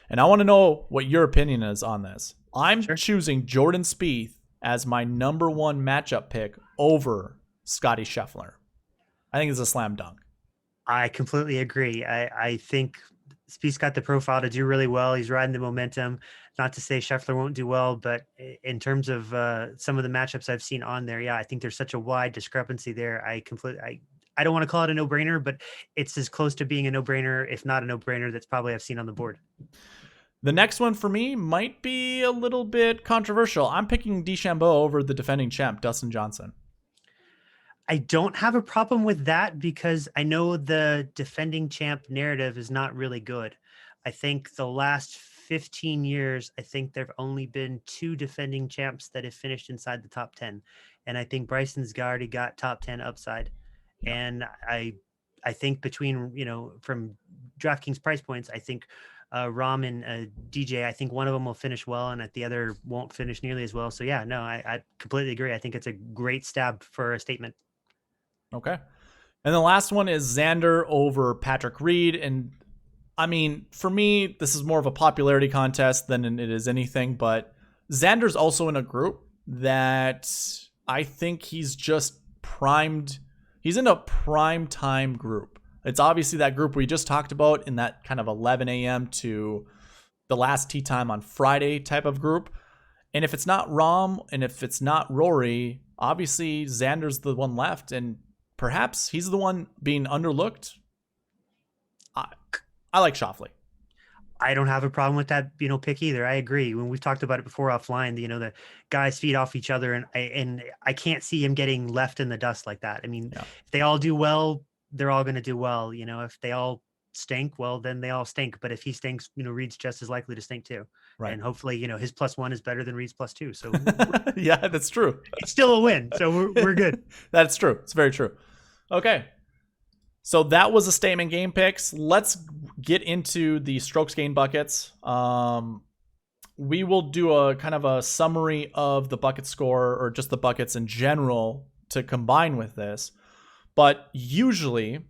And I want to know what your opinion is on this. I'm choosing Jordan Spieth as my number 1 matchup pick over Scottie Scheffler. I think it's a slam dunk. I completely agree. I think Spieth's got the profile to do really well. He's riding the momentum. Not to say Scheffler won't do well, but in terms of some of the matchups I've seen on there, yeah, I think there's such a wide discrepancy there. I don't want to call it a no-brainer, but it's as close to being a no-brainer, if not a no-brainer, that's probably I've seen on the board. The next one for me might be a little bit controversial. I'm picking DeChambeau over the defending champ, Dustin Johnson. I don't have a problem with that because I know the defending champ narrative is not really good. I think the last 15 years, I think there've only been 2 defending champs that have finished inside the top 10. And I think Bryson's already got top 10 upside. Yeah. And I think between, from DraftKings price points, I think Rom and DJ, I think one of them will finish well and the other won't finish nearly as well. So yeah, no, I completely agree. I think it's a great stab for a statement. Okay. And the last one is Xander over Patrick Reed. And I mean, for me, this is more of a popularity contest than it is anything, but Xander's also in a group that I think he's just primed. He's in a prime time group. It's obviously that group we just talked about in that kind of 11 a.m. to the last tee time on Friday type of group. And if it's not Rom and if it's not Rory, obviously Xander's the one left, and perhaps he's the one being underlooked. I like Schauffele. I don't have a problem with that, pick either. I agree. When we've talked about it before offline, the guys feed off each other, and I can't see him getting left in the dust like that. I mean, if they all do well, they're all going to do well. If they all stink, well, then they all stink. But if he stinks, Reed's just as likely to stink too. Right. And hopefully, his +1 is better than Reed's +2. So yeah, that's true. It's still a win. So we're good. That's true. It's very true. Okay. So that was a statement game picks. Let's get into the strokes gained buckets. We will do a kind of a summary of the bucket score or just the buckets in general to combine with this. But usually,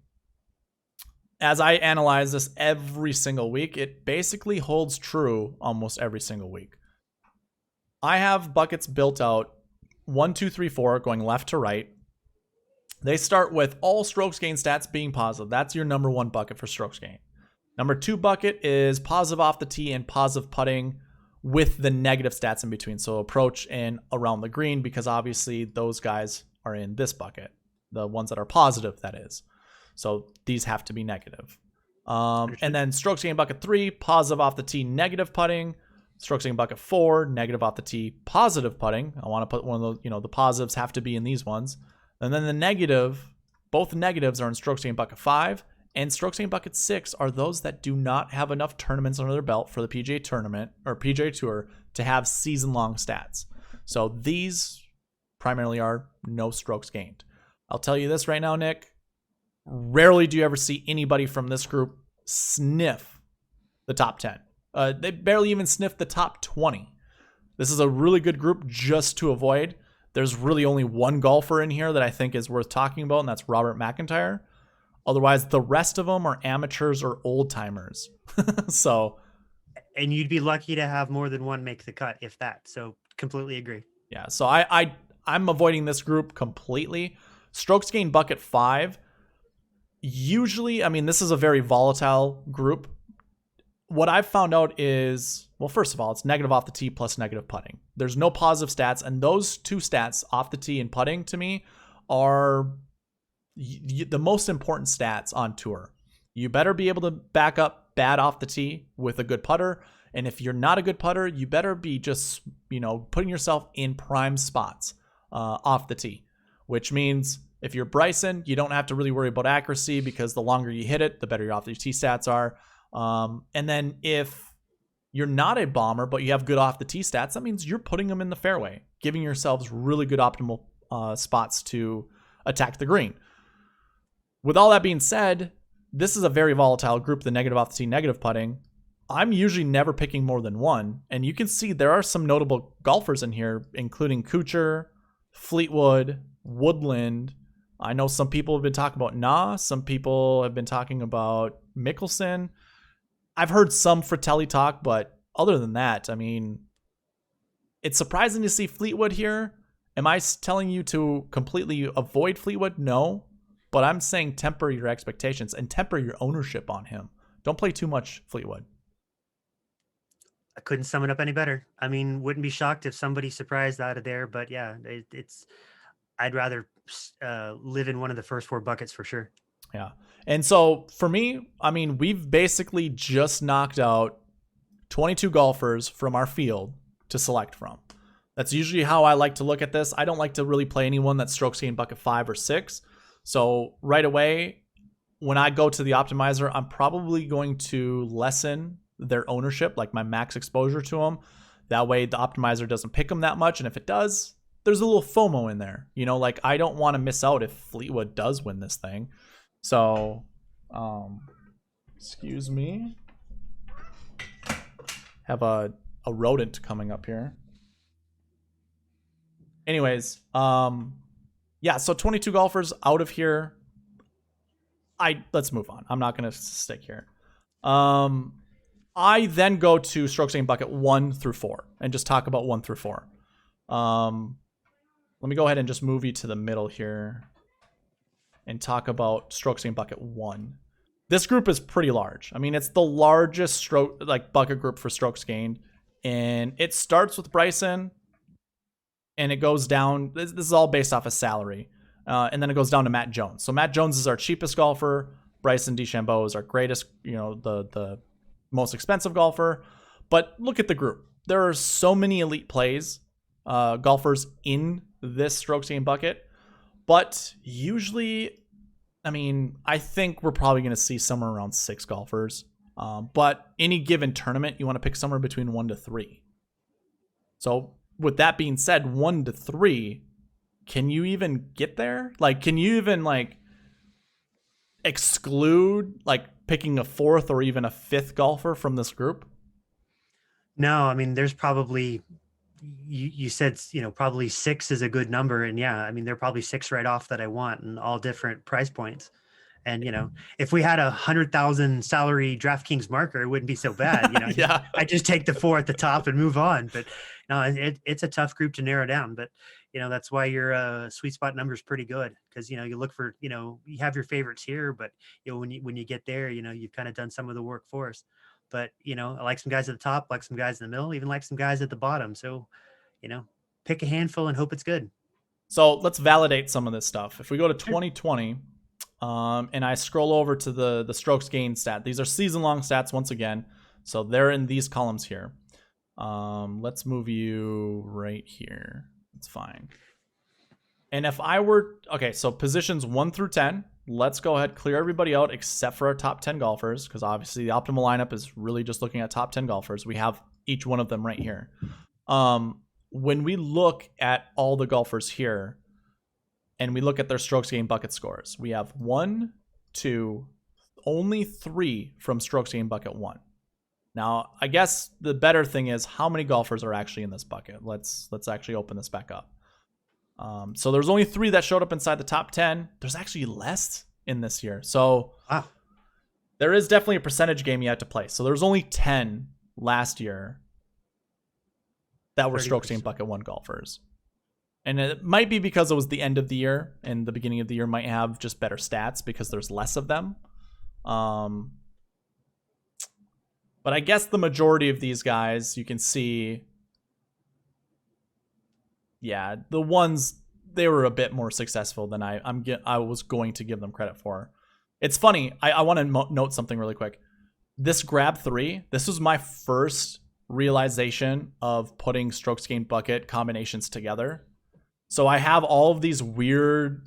as I analyze this every single week, it basically holds true almost every single week. I have buckets built out 1, 2, 3, 4 going left to right. They start with all strokes gain stats being positive. That's your number 1 bucket for strokes gain. Number 2 bucket is positive off the tee and positive putting with the negative stats in between. So approach and around the green, because obviously those guys are in this bucket. The ones that are positive, that is. So these have to be negative. And then strokes gain bucket 3, positive off the tee, negative putting. Strokes gain bucket 4, negative off the tee, positive putting. I want to put one of those, the positives have to be in these ones. And then the negative, both negatives are in strokes gained bucket 5, and strokes gained bucket 6 are those that do not have enough tournaments under their belt for the PGA tournament or PGA Tour to have season-long stats. So these primarily are no strokes gained. I'll tell you this right now, Nick. Rarely do you ever see anybody from this group sniff the top 10. They barely even sniff the top 20. This is a really good group just to avoid. There's really only one golfer in here that I think is worth talking about, and that's Robert McIntyre. Otherwise, the rest of them are amateurs or old timers. So, and you'd be lucky to have more than one make the cut, if that. So, completely agree. Yeah. So I'm avoiding this group completely. Strokes gained bucket 5. Usually, I mean, this is a very volatile group. What I've found out is, well, first of all, it's negative off the tee plus negative putting. There's no positive stats, and those 2 stats, off the tee and putting, to me, are the most important stats on tour. You better be able to back up bad off the tee with a good putter, and if you're not a good putter, you better be just, putting yourself in prime spots off the tee, which means if you're Bryson, you don't have to really worry about accuracy because the longer you hit it, the better your off the tee stats are. And then if you're not a bomber, but you have good off the tee stats, that means you're putting them in the fairway, giving yourselves really good optimal spots to attack the green. With all that being said, this is a very volatile group, the negative off the tee, negative putting. I'm usually never picking more than one. And you can see there are some notable golfers in here, including Kuchar, Fleetwood, Woodland. I know some people have been talking about Nah. Some people have been talking about Mickelson. I've heard some Fratelli talk, but other than that, I mean, it's surprising to see Fleetwood here. Am I telling you to completely avoid Fleetwood? No, but I'm saying temper your expectations and temper your ownership on him. Don't play too much Fleetwood. I couldn't sum it up any better. I mean, wouldn't be shocked if somebody surprised out of there, but yeah, I'd rather live in one of the first 4 buckets for sure. Yeah. And so for me, I mean, we've basically just knocked out 22 golfers from our field to select from. That's usually how I like to look at this. I don't like to really play anyone that's strokes gained bucket 5 or 6. So right away, when I go to the optimizer, I'm probably going to lessen their ownership, like my max exposure to them. That way the optimizer doesn't pick them that much. And if it does, there's a little FOMO in there. You know, like I don't want to miss out if Fleetwood does win this thing. So, excuse me. Have a rodent coming up here. Anyways, yeah, so 22 golfers out of here. Let's move on. I'm not going to stick here. I then go to strokes gained bucket 1 through 4 and just talk about 1 through 4. Let me go ahead and just move you to the middle here and talk about strokes gained bucket 1. This group is pretty large. I mean, it's the largest bucket group for strokes gained, and it starts with Bryson, and it goes down. This is all based off of salary, and then it goes down to Matt Jones. So Matt Jones is our cheapest golfer. Bryson DeChambeau is our greatest, the most expensive golfer. But look at the group. There are so many elite plays, golfers in this strokes gained bucket, but usually, I mean, I think we're probably going to see somewhere around 6 golfers. But any given tournament, you want to pick somewhere between 1 to 3. So with that being said, 1 to 3, can you even get there? Like, can you even exclude picking a 4th or even a 5th golfer from this group? No, I mean, there's probably, you said, probably 6 is a good number. And yeah, I mean, there are probably 6 right off that I want, and all different price points. And, if we had 100,000 salary DraftKings marker, it wouldn't be so bad. Yeah. I just take the 4 at the top and move on. But no, it's a tough group to narrow down. But, that's why your sweet spot number is pretty good, because, you look for, you have your favorites here, but, when you get there, you've kind of done some of the work for us. But, I like some guys at the top, like some guys in the middle, even like some guys at the bottom. So, pick a handful and hope it's good. So let's validate some of this stuff. If we go to 2020, and I scroll over to the strokes gained stat, these are season-long stats once again. So they're in these columns here. Let's move you right here. It's fine. And if I were, okay, so positions 1 through 10, let's go ahead, clear everybody out except for our top 10 golfers, because obviously the optimal lineup is really just looking at top 10 golfers. We have each one of them right here. When we look at all the golfers here and we look at their strokes gained bucket scores, we have 1, 2, only 3 from strokes gained bucket 1. Now, I guess the better thing is how many golfers are actually in this bucket. Let's actually open this back up. So there's only 3 that showed up inside the top 10. There's actually less in this year. So there is definitely a percentage game yet to play. So there's only 10 last year that were strokes gained bucket 1 golfers. And it might be because it was the end of the year, and the beginning of the year might have just better stats because there's less of them. But I guess the majority of these guys, you can see, yeah, the ones, they were a bit more successful than I was going to give them credit for. It's funny. I want to note something really quick. This grab 3, this was my first realization of putting strokes gained bucket combinations together. So I have all of these weird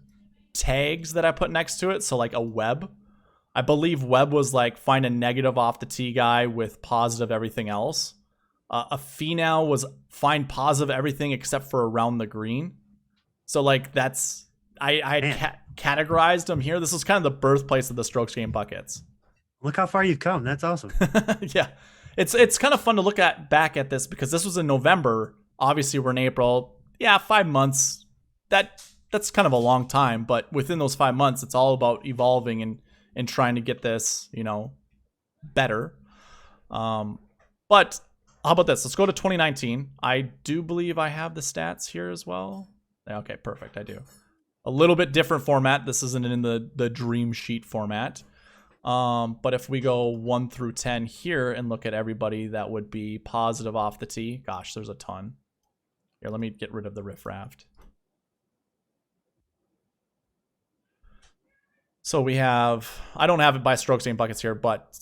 tags that I put next to it. So like a web. I believe web was like find a negative off the tee guy with positive everything else. A Finau was find positive everything except for around the green. So like that's, I had categorized them here. This is kind of the birthplace of the strokes gained buckets. Look how far you've come. That's awesome. Yeah. It's kind of fun to look back at this, because this was in November. Obviously we're in April. Yeah, 5 months. That's kind of a long time, but within those 5 months, it's all about evolving and trying to get this, better. But how about this? Let's go to 2019. I do believe I have the stats here as well. Okay, perfect. I do. A little bit different format. This isn't in the dream sheet format. But if we go 1 through 10 here and look at everybody that would be positive off the tee, gosh, there's a ton. Here, let me get rid of the riffraff. So we have, I don't have it by strokes gained buckets here, but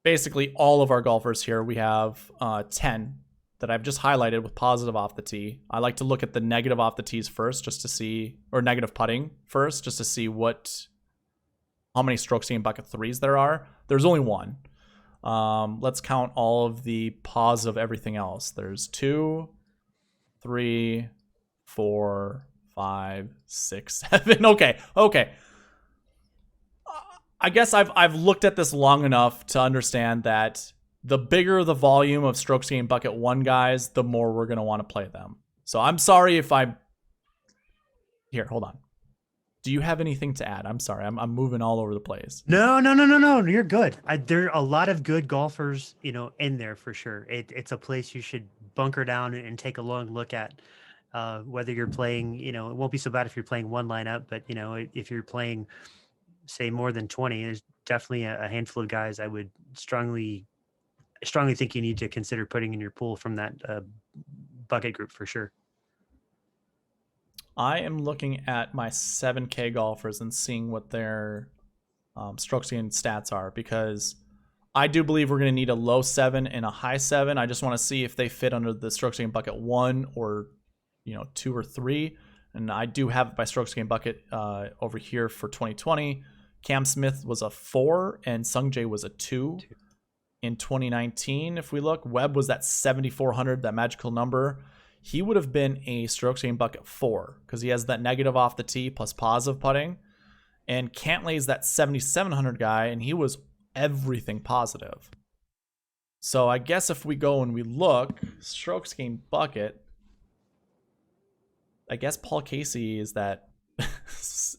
basically all of our golfers here, we have 10 that I've just highlighted with positive off the tee. I like to look at the negative off the tees first, just to see, or negative putting first, just to see how many strokes gained bucket 3s there are. There's only 1. Let's count all of the pause of everything else. There's 2, 3, 4, 5, 6, 7. Okay. I guess I've looked at this long enough to understand that the bigger the volume of strokes gained bucket 1 guys, the more we're going to want to play them. So I'm sorry if I'm... Here, hold on. Do you have anything to add? I'm sorry. I'm moving all over the place. No. You're good. There are a lot of good golfers, in there for sure. It's a place you should bunker down and take a long look at. Whether you're playing, it won't be so bad if you're playing one lineup, but if you're playing, say, more than 20, there's definitely a handful of guys I would strongly think you need to consider putting in your pool from that bucket group for sure. I am looking at my 7K golfers and seeing what their strokes gained stats are, because I do believe we're going to need a low 7 and a high 7. I just want to see if they fit under the strokes gained bucket 1 or 2 or 3. And I do have my strokes gained bucket over here for 2020. Cam Smith was a 4 and Sung Jae was a 2. In 2019, if we look, Webb was that 7,400, that magical number. He would have been a strokes gained bucket 4 because he has that negative off the tee plus positive putting. And Cantlay's that 7,700 guy, and he was everything positive. So I guess if we go and we look, strokes gained bucket, I guess Paul Casey is that.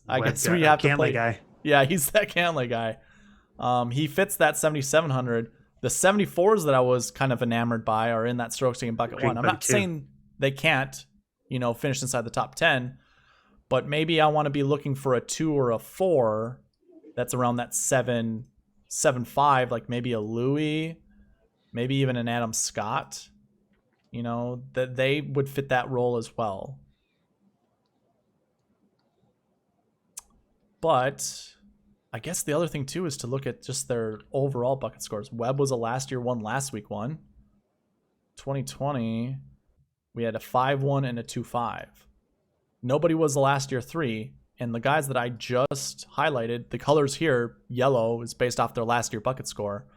I guess we have to Cantlay play. Guy. Yeah, he's that Cantlay guy. He fits that 7,700. The 74s that I was kind of enamored by are in that strokes gained bucket 1. I'm not saying they can't, finish inside the top 10, but maybe I want to be looking for a 2 or a 4 that's around that 7.5, like maybe a Louis, maybe even an Adam Scott, that they would fit that role as well. But I guess the other thing too is to look at just their overall bucket scores. Webb was a last year 1, last week 1. 2020, we had a 5-1 and a 2-5. Nobody was the last year 3. And the guys that I just highlighted, the colors here, yellow is based off their last year bucket score.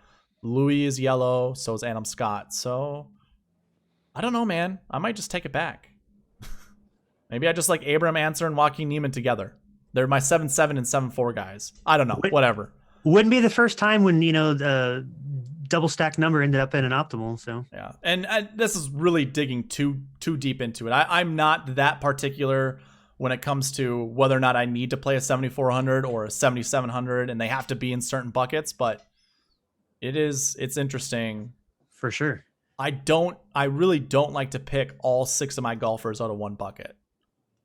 Louis is yellow, so is Adam Scott. So I don't know, man. I might just take it back. Maybe I just like Abraham Answer and Joaquin Niemann together. They're my 7-7 and 7-4 guys. I don't know. Whatever. Wouldn't be the first time when, the double stack number ended up in an optimal. So yeah. And this is really digging too deep into it. I'm not that particular when it comes to whether or not I need to play a 7,400 or a 7,700 and they have to be in certain buckets, but it's interesting. For sure. I really don't like to pick all 6 of my golfers out of one bucket.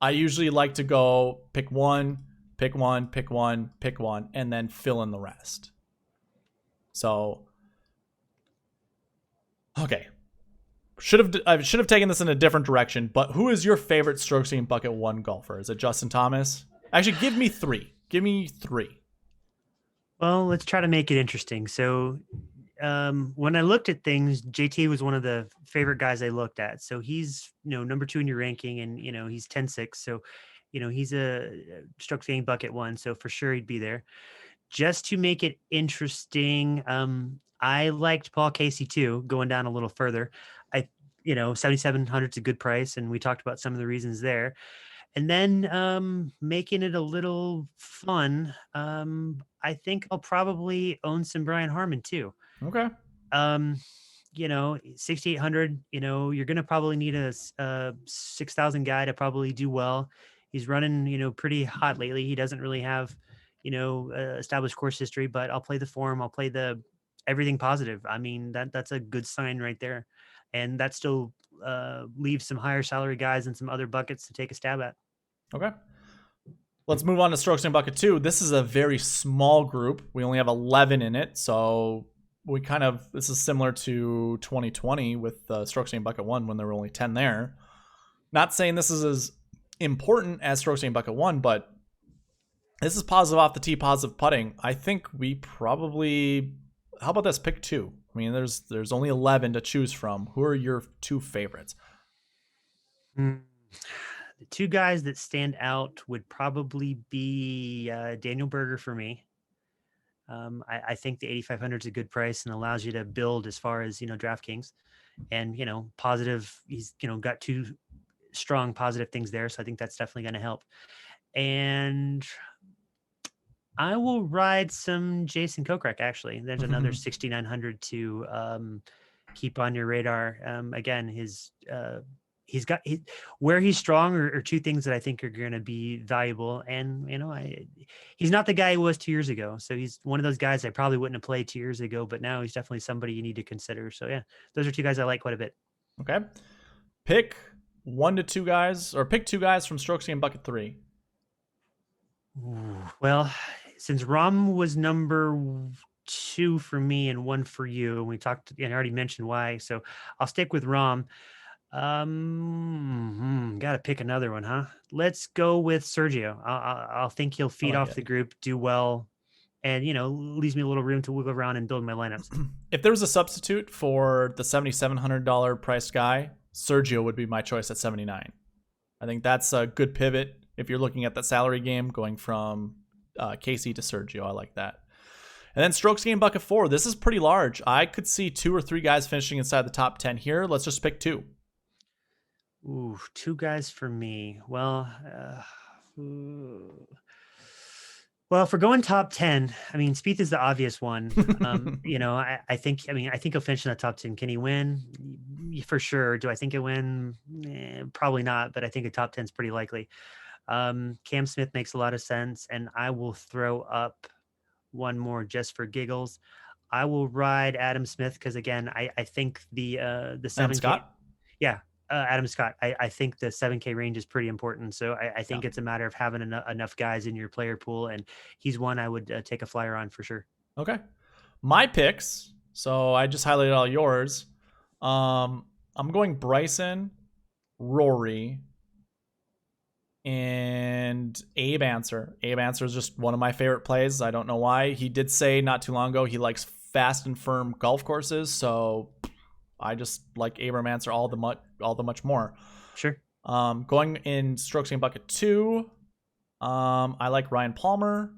I usually like to go pick one, and then fill in the rest. So, okay. I should have taken this in a different direction, but who is your favorite strokes gained bucket 1 golfer? Is it Justin Thomas? Actually, give me 3. Give me 3. Well, let's try to make it interesting. So, when I looked at things, JT was one of the favorite guys I looked at. So he's, number 2 in your ranking, and, he's 10-6. So, he's a strokes gained bucket 1. So for sure he'd be there. Just to make it interesting, I liked Paul Casey too, going down a little further. 7,700 is a good price, and we talked about some of the reasons there. And then making it a little fun, I think I'll probably own some Brian Harmon too. Okay. 6,800, you're going to probably need a 6,000 guy to probably do well. He's running, pretty hot lately. He doesn't really have, established course history, but I'll play the form. I'll play the everything positive. I mean, that's a good sign right there. And that still leaves some higher salary guys and some other buckets to take a stab at. Okay. Let's move on to strokes gained bucket 2. This is a very small group. We only have 11 in it. So this is similar to 2020 with strokes gained bucket 1 when there were only 10 there. Not saying this is as important as strokes gained bucket 1, but this is positive off the tee, positive putting. I think we probably, how about this? Pick 2. I mean, there's only 11 to choose from. Who are your 2 favorites? The 2 guys that stand out would probably be Daniel Berger for me. I think the 8,500 is a good price and allows you to build as far as, DraftKings, and, positive. He's, got two strong positive things there. So I think that's definitely going to help. And I will ride some Jason Kokrak. Actually, there's another 6,900 to keep on your radar. Again, where he's strong are two things that I think are going to be valuable. And he's not the guy he was 2 years ago. So he's one of those guys I probably wouldn't have played 2 years ago, but now he's definitely somebody you need to consider. So yeah, those are two guys I like quite a bit. Okay, pick 1 to 2 guys, or pick 2 guys from Strokes Gained bucket 3. Ooh, well, since Rom was number 2 for me and 1 for you, and we talked and I already mentioned why, so I'll stick with Rom. Gotta pick another one, huh? Let's go with Sergio. I'll think he'll feed off the group, do well, and leaves me a little room to wiggle around and build my lineups. If there was a substitute for the $7,700 price guy, Sergio would be my choice at 79. I think that's a good pivot if you're looking at that salary game, going from Casey to Sergio. I like that. And then Strokes Gained bucket 4. This is pretty large. I could see 2 or 3 guys finishing inside the top 10 here. Let's just pick 2. Ooh, 2 guys for me. Well, if we're going top 10, I mean, Spieth is the obvious one. I think he'll finish in the top 10. Can he win? For sure. Do I think he'll win? Probably not, but I think a top 10 is pretty likely. Cam Smith makes a lot of sense, and I will throw up one more just for giggles. I will ride Adam Smith because, again, I think the 7K. Adam Scott? Yeah. Adam Scott. I think the 7K range is pretty important. So I think it's a matter of having enough guys in your player pool, and he's one I would take a flyer on for sure. Okay. My picks. So I just highlighted all yours. I'm going Bryson, Rory, and Abe Answer. Abe Answer is just one of my favorite plays. I don't know why. He did say not too long ago he likes fast and firm golf courses, so I just like Abraham Answer all the much more. Sure. Going in Strokes Gained bucket 2, I like Ryan Palmer,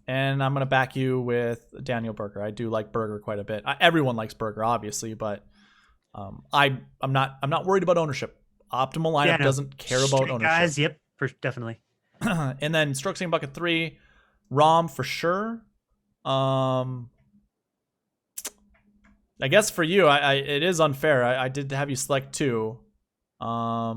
and I'm gonna back you with Daniel Berger. I do like Berger quite a bit. Everyone likes Berger, obviously, but I'm not worried about ownership. Optimal lineup doesn't care about ownership. Guys, yep, definitely. And then Strokes Gained bucket 3, Rom for sure. I guess for you, it is unfair. I did have you select 2. I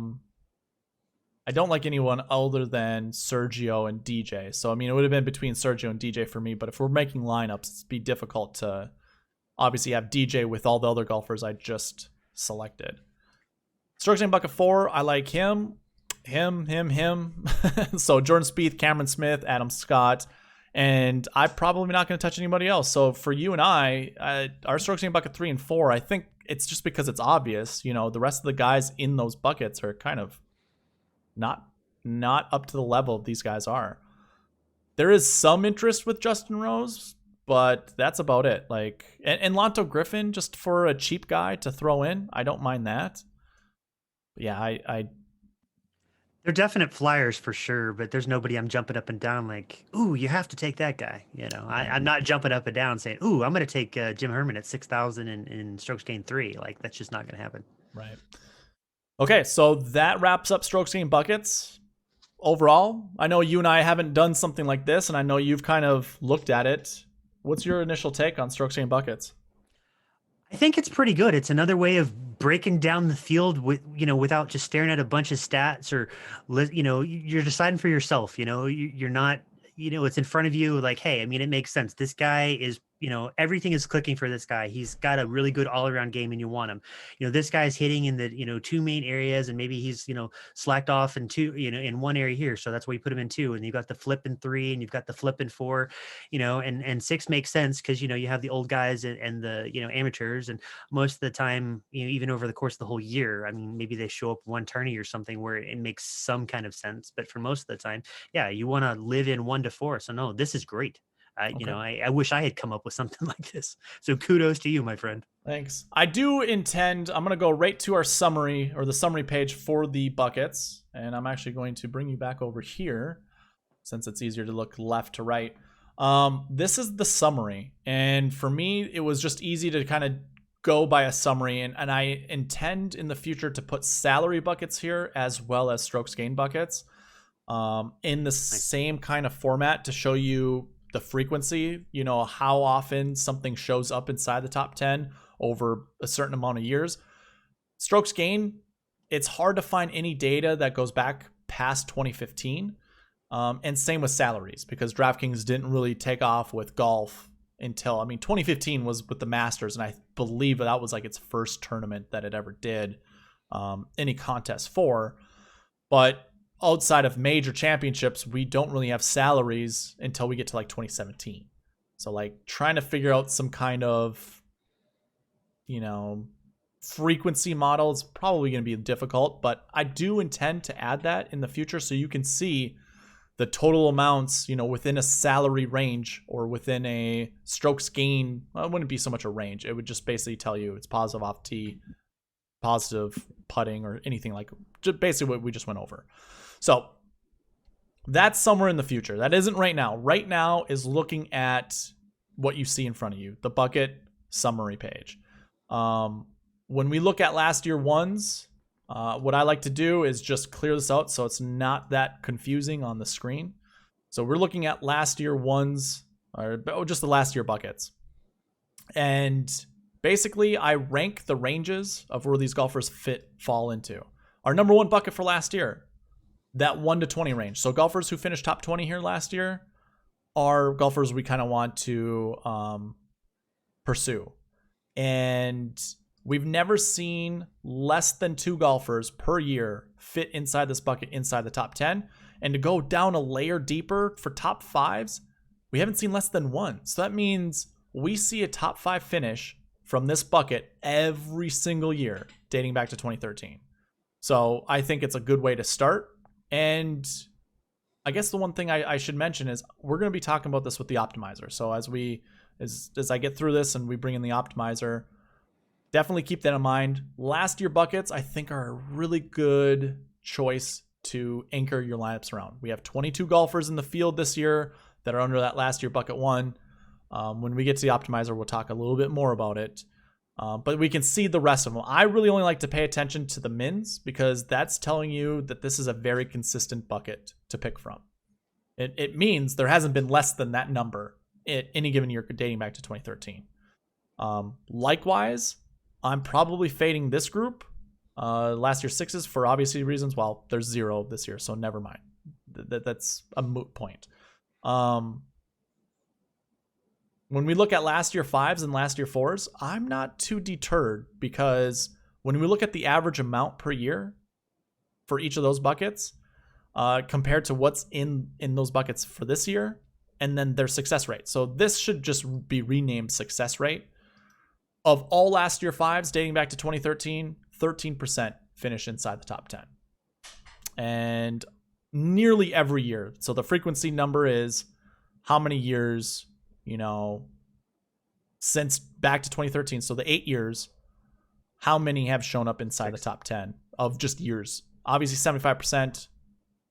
don't like anyone other than Sergio and DJ. So, I mean, it would have been between Sergio and DJ for me. But if we're making lineups, it'd be difficult to obviously have DJ with all the other golfers I just selected. Strokes Gained bucket 4, I like him. So Jordan Spieth, Cameron Smith, Adam Scott. And I'm probably not going to touch anybody else. So for you and I, our Strokes Gained bucket 3 and 4, I think it's just because it's obvious. The rest of the guys in those buckets are kind of not up to the level these guys are. There is some interest with Justin Rose, but that's about it. And Lonto Griffin, just for a cheap guy to throw in, I don't mind that. But yeah, they're definite flyers for sure, but there's nobody I'm jumping up and down like, ooh, you have to take that guy. I'm not jumping up and down saying, ooh, I'm going to take Jim Herman at 6,000 in Strokes Gained 3. That's just not going to happen. Right. Okay, so that wraps up Strokes Gained buckets. Overall, I know you and I haven't done something like this, and I know you've kind of looked at it. What's your initial take on Strokes Gained buckets? I think it's pretty good. It's another way of breaking down the field without just staring at a bunch of stats or, you're deciding for yourself. You're not, it's in front of you. Like, hey, I mean, it makes sense. This guy is, everything is clicking for this guy. He's got a really good all around game and you want him. This guy's hitting in the, 2 main areas, and maybe he's, slacked off in 2, in one area here. So that's why you put him in 2, and you've got the flip in 3, and you've got the flip in 4, and 6 makes sense because, you have the old guys and the, amateurs. And most of the time, even over the course of the whole year, I mean, maybe they show up one tourney or something where it makes some kind of sense. But for most of the time, yeah, you want to live in 1 to 4. So no, this is great. I wish I had come up with something like this. So kudos to you, my friend. Thanks. I do intend, I'm going to go right to our summary, or the summary page for the buckets. And I'm actually going to bring you back over here since it's easier to look left to right. This is the summary. And for me, it was just easy to kind of go by a summary. And I intend in the future to put salary buckets here as well as strokes gain buckets in the same kind of format to show you the frequency, how often something shows up inside the top 10 over a certain amount of years. Strokes gain, it's hard to find any data that goes back past 2015. And same with salaries, because DraftKings didn't really take off with golf until, 2015 was with the Masters, and I believe that was like its first tournament that it ever did any contest for. But outside of major championships, we don't really have salaries until we get to like 2017. So like trying to figure out some kind of, frequency model is probably going to be difficult, but I do intend to add that in the future so you can see the total amounts, within a salary range or within a strokes gain. Well, it wouldn't be so much a range. It would just basically tell you it's positive off tee, positive putting, or anything like just basically what we just went over. So that's somewhere in the future. That isn't right now. Right now is looking at what you see in front of you, the bucket summary page. When we look at last year ones, what I like to do is just clear this out so it's not that confusing on the screen. So we're looking at last year ones, or just the last year buckets. And basically, I rank the ranges of where these golfers fall into. Our number one bucket for last year, that 1 to 20 range. So golfers who finished top 20 here last year are golfers we kind of want to pursue. And we've never seen less than 2 golfers per year fit inside this bucket, inside the top 10. And to go down a layer deeper for top 5s, we haven't seen less than 1. So that means we see a top 5 finish from this bucket every single year dating back to 2013. So I think it's a good way to start. And I guess the one thing I should mention is we're going to be talking about this with the optimizer. So as I get through this and we bring in the optimizer, definitely keep that in mind. Last year buckets, I think, are a really good choice to anchor your lineups around. We have 22 golfers in the field this year that are under that last year bucket 1. When we get to the optimizer, we'll talk a little bit more about it. But we can see the rest of them. I really only like to pay attention to the mins because that's telling you that this is a very consistent bucket to pick from. It means there hasn't been less than that number at any given year dating back to 2013. Likewise, I'm probably fading this group, last year 6s, for obviously reasons. Well, there's 0 this year, so never mind. That's a moot point. When we look at last year 5s and last year 4s, I'm not too deterred because when we look at the average amount per year for each of those buckets, compared to what's in those buckets for this year, and then their success rate. So this should just be renamed success rate. Of all last year 5s dating back to 2013, 13% finish inside the top 10. And nearly every year. So the frequency number is how many years, since back to 2013. So the 8 years, how many have shown up inside the top 10 of just years? Obviously 75%,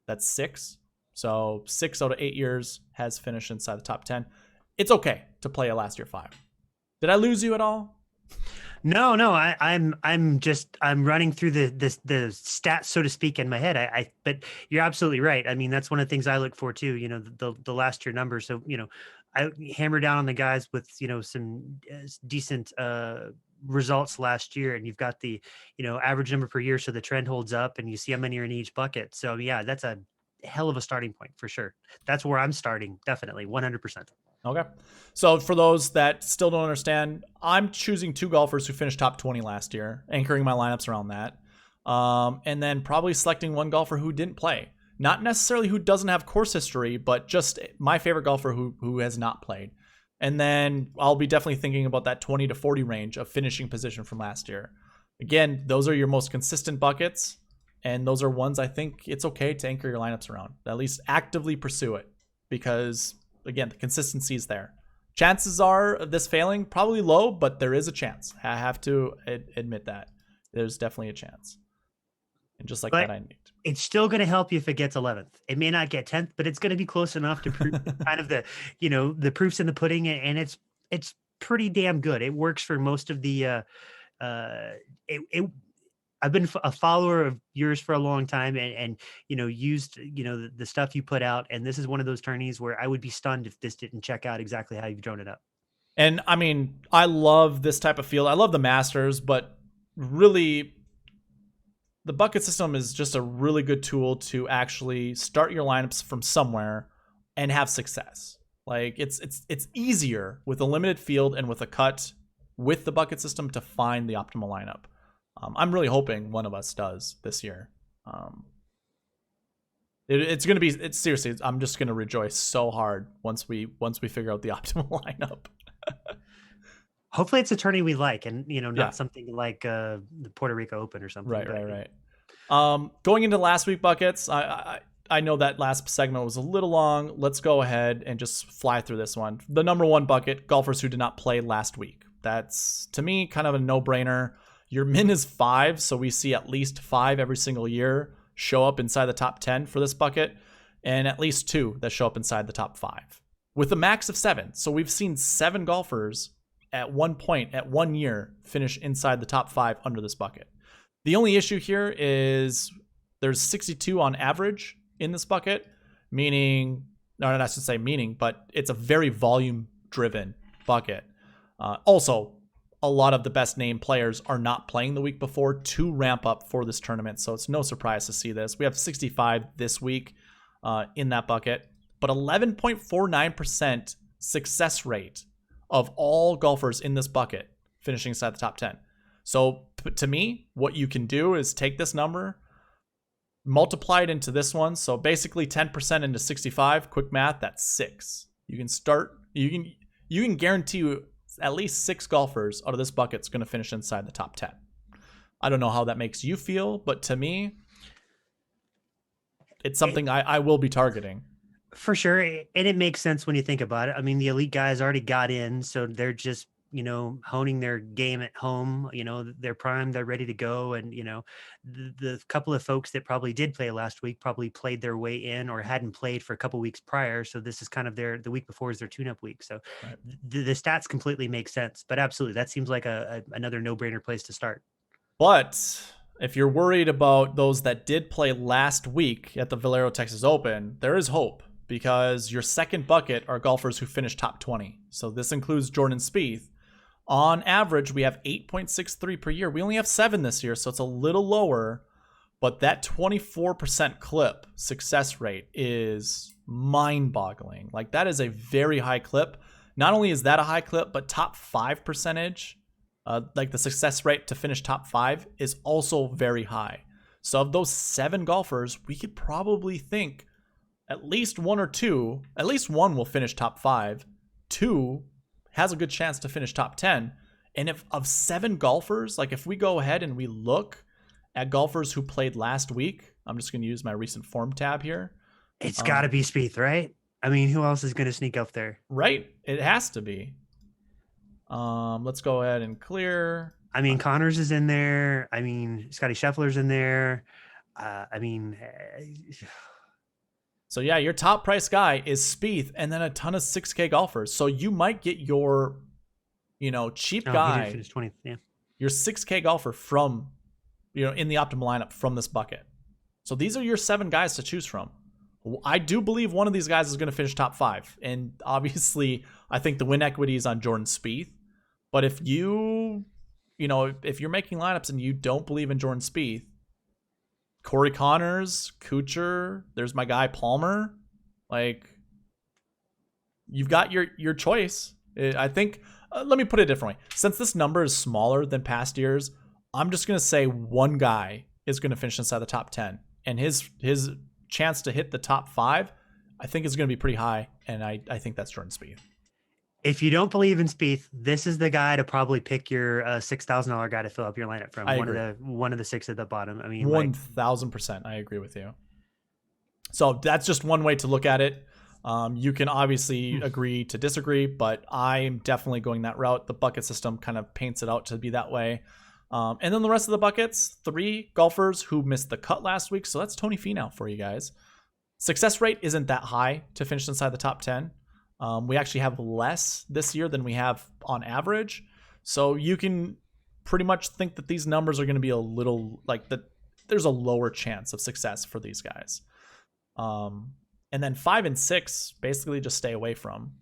that's 6. So 6 out of 8 years has finished inside the top 10. It's okay to play a last year 5. Did I lose you at all? No, I'm running through the stats, so to speak, in my head. But you're absolutely right. I mean, that's one of the things I look for too, the last year numbers. So, I hammer down on the guys with, some decent results last year, and you've got the, average number per year. So the trend holds up and you see how many are in each bucket. So yeah, that's a hell of a starting point for sure. That's where I'm starting. Definitely 100%. Okay. So for those that still don't understand, I'm choosing 2 golfers who finished top 20 last year, anchoring my lineups around that. And then probably selecting 1 golfer who didn't play. Not necessarily who doesn't have course history, but just my favorite golfer who has not played. And then I'll be definitely thinking about that 20 to 40 range of finishing position from last year. Again, those are your most consistent buckets. And those are ones I think it's okay to anchor your lineups around. At least actively pursue it. Because again, the consistency is there. Chances are of this failing probably low, but there is a chance. I have to admit that there's definitely a chance. And just like But that, I need. it's still going to help you if it gets 11th. It may not get 10th, but it's going to be close enough to prove kind of the, the proofs in the pudding, and it's pretty damn good. It works for most of the I've been a follower of yours for a long time, and used the stuff you put out, and this is one of those tourneys where I would be stunned if this didn't check out exactly how you've drawn it up. And I mean, I love this type of field. I love the Masters, but really, the bucket system is just a really good tool to actually start your lineups from somewhere and have success. Like it's easier with a limited field and with a cut with the bucket system to find the optimal lineup. I'm really hoping one of us does this year. It's going to be, it's seriously, I'm just going to rejoice so hard once we figure out the optimal lineup. Hopefully it's a tourney we like, and not something like the Puerto Rico Open or something. Right. Going into last week buckets, I know that last segment was a little long. Let's go ahead and just fly through this one. The number one bucket, golfers who did not play last week. That's, to me, kind of a no-brainer. Your min is 5, so we see at least 5 every single year show up inside the top 10 for this bucket, and at least 2 that show up inside the top 5, with a max of 7. So we've seen 7 golfers at one point, at 1 year, finish inside the top 5 under this bucket. The only issue here is there's 62 on average in this bucket, meaning, I should say meaning, but it's a very volume-driven bucket. Also, a lot of the best named players are not playing the week before to ramp up for this tournament, so it's no surprise to see this. We have 65 this week in that bucket, but 11.49% success rate of all golfers in this bucket finishing inside the top 10. So to me, what you can do is take this number, multiply it into this one. So basically 10% into 65, quick math, that's 6. You can guarantee at least 6 golfers out of this bucket's going to finish inside the top 10. I don't know how that makes you feel, but to me, it's something I will be targeting. For sure. And it makes sense when you think about it. I mean, the elite guys already got in, so they're just, honing their game at home. They're primed, they're ready to go. And, the couple of folks that probably did play last week probably played their way in or hadn't played for a couple weeks prior. So this is kind of the week before is their tune-up week. So right. The stats completely make sense. But absolutely, that seems like another no-brainer place to start. But if you're worried about those that did play last week at the Valero Texas Open, there is hope, because your second bucket are golfers who finished top 20. So this includes Jordan Spieth. On average, we have 8.63 per year. We only have 7 this year, so it's a little lower. But that 24% clip success rate is mind-boggling. Like, that is a very high clip. Not only is that a high clip, but top 5 percentage, like the success rate to finish top 5, is also very high. So of those 7 golfers, we could probably think at least 1 or 2, at least 1 will finish top 5, 2 has a good chance to finish top 10. And if of 7 golfers, like if we go ahead and we look at golfers who played last week, I'm just going to use my recent form tab here. It's got to be Spieth, right? I mean, who else is going to sneak up there? Right. It has to be. Let's go ahead and clear. I mean, Connors is in there. I mean, Scotty Scheffler's in there. So yeah, your top price guy is Spieth, and then a ton of 6K golfers. So you might get your, cheap guy, he did finish 20th, yeah. Your 6K golfer from, in the optimal lineup from this bucket. So these are your 7 guys to choose from. I do believe one of these guys is going to finish top 5, and obviously I think the win equity is on Jordan Spieth. But if if you're making lineups and you don't believe in Jordan Spieth, Corey Connors, Kuchar, there's my guy Palmer. Like, you've got your choice. I think, let me put it differently. Since this number is smaller than past years, I'm just going to say one guy is going to finish inside the top 10. And his chance to hit the top 5, I think is going to be pretty high. And I think that's Jordan Spieth. If you don't believe in Spieth, this is the guy to probably pick your $6,000 guy to fill up your lineup from. One of the 6 at the bottom. I mean, 1,000%. I agree with you. So that's just one way to look at it. You can obviously agree to disagree, but I'm definitely going that route. The bucket system kind of paints it out to be that way. And then the rest of the buckets, 3 golfers who missed the cut last week. So that's Tony Finau for you guys. Success rate isn't that high to finish inside the top 10. We actually have less this year than we have on average. So you can pretty much think that these numbers are going to be a little like that. There's a lower chance of success for these guys. And then 5 and 6 basically just stay away from.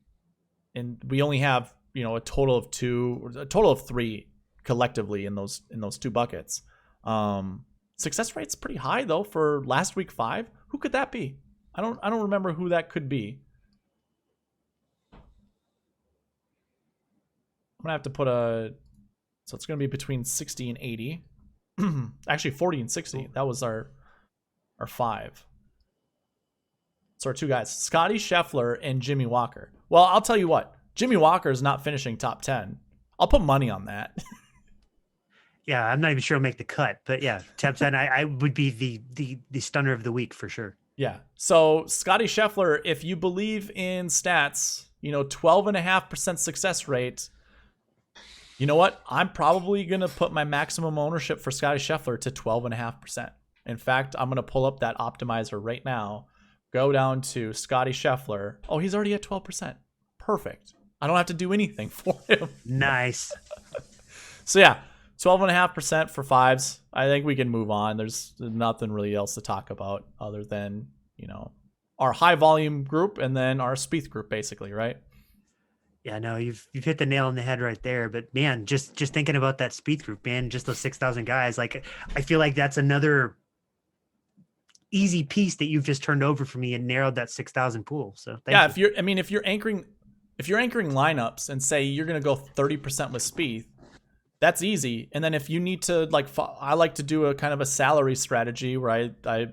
And we only have, a total of 3 collectively in those 2 buckets. Success rate's pretty high though for last week 5. Who could that be? I don't remember who that could be. I'm gonna have to put so it's gonna be between 60 and 80. Actually 40 and 60. That was our 5. So our 2 guys, Scotty Scheffler and Jimmy Walker. Well, I'll tell you what, Jimmy Walker is not finishing top 10. I'll put money on that. Yeah, I'm not even sure I'll make the cut, but yeah, top 10, I would be the stunner of the week for sure. Yeah. So Scotty Scheffler, if you believe in stats, 12.5% success rate. You know what? I'm probably going to put my maximum ownership for Scotty Scheffler to 12.5%. In fact, I'm going to pull up that optimizer right now. Go down to Scotty Scheffler. Oh, he's already at 12%. Perfect. I don't have to do anything for him. Nice. So yeah, 12.5% for 5s. I think we can move on. There's nothing really else to talk about other than, our high volume group and then our Spieth group basically, right? Yeah, no, you've hit the nail on the head right there. But man, just thinking about that Spieth group, man, just those 6,000 guys, like I feel like that's another easy piece that you've just turned over for me and narrowed that 6,000 pool. So thank you. if you're anchoring lineups and say you're going to go 30% with Spieth, that's easy. And then if you need to I like to do a kind of a salary strategy where I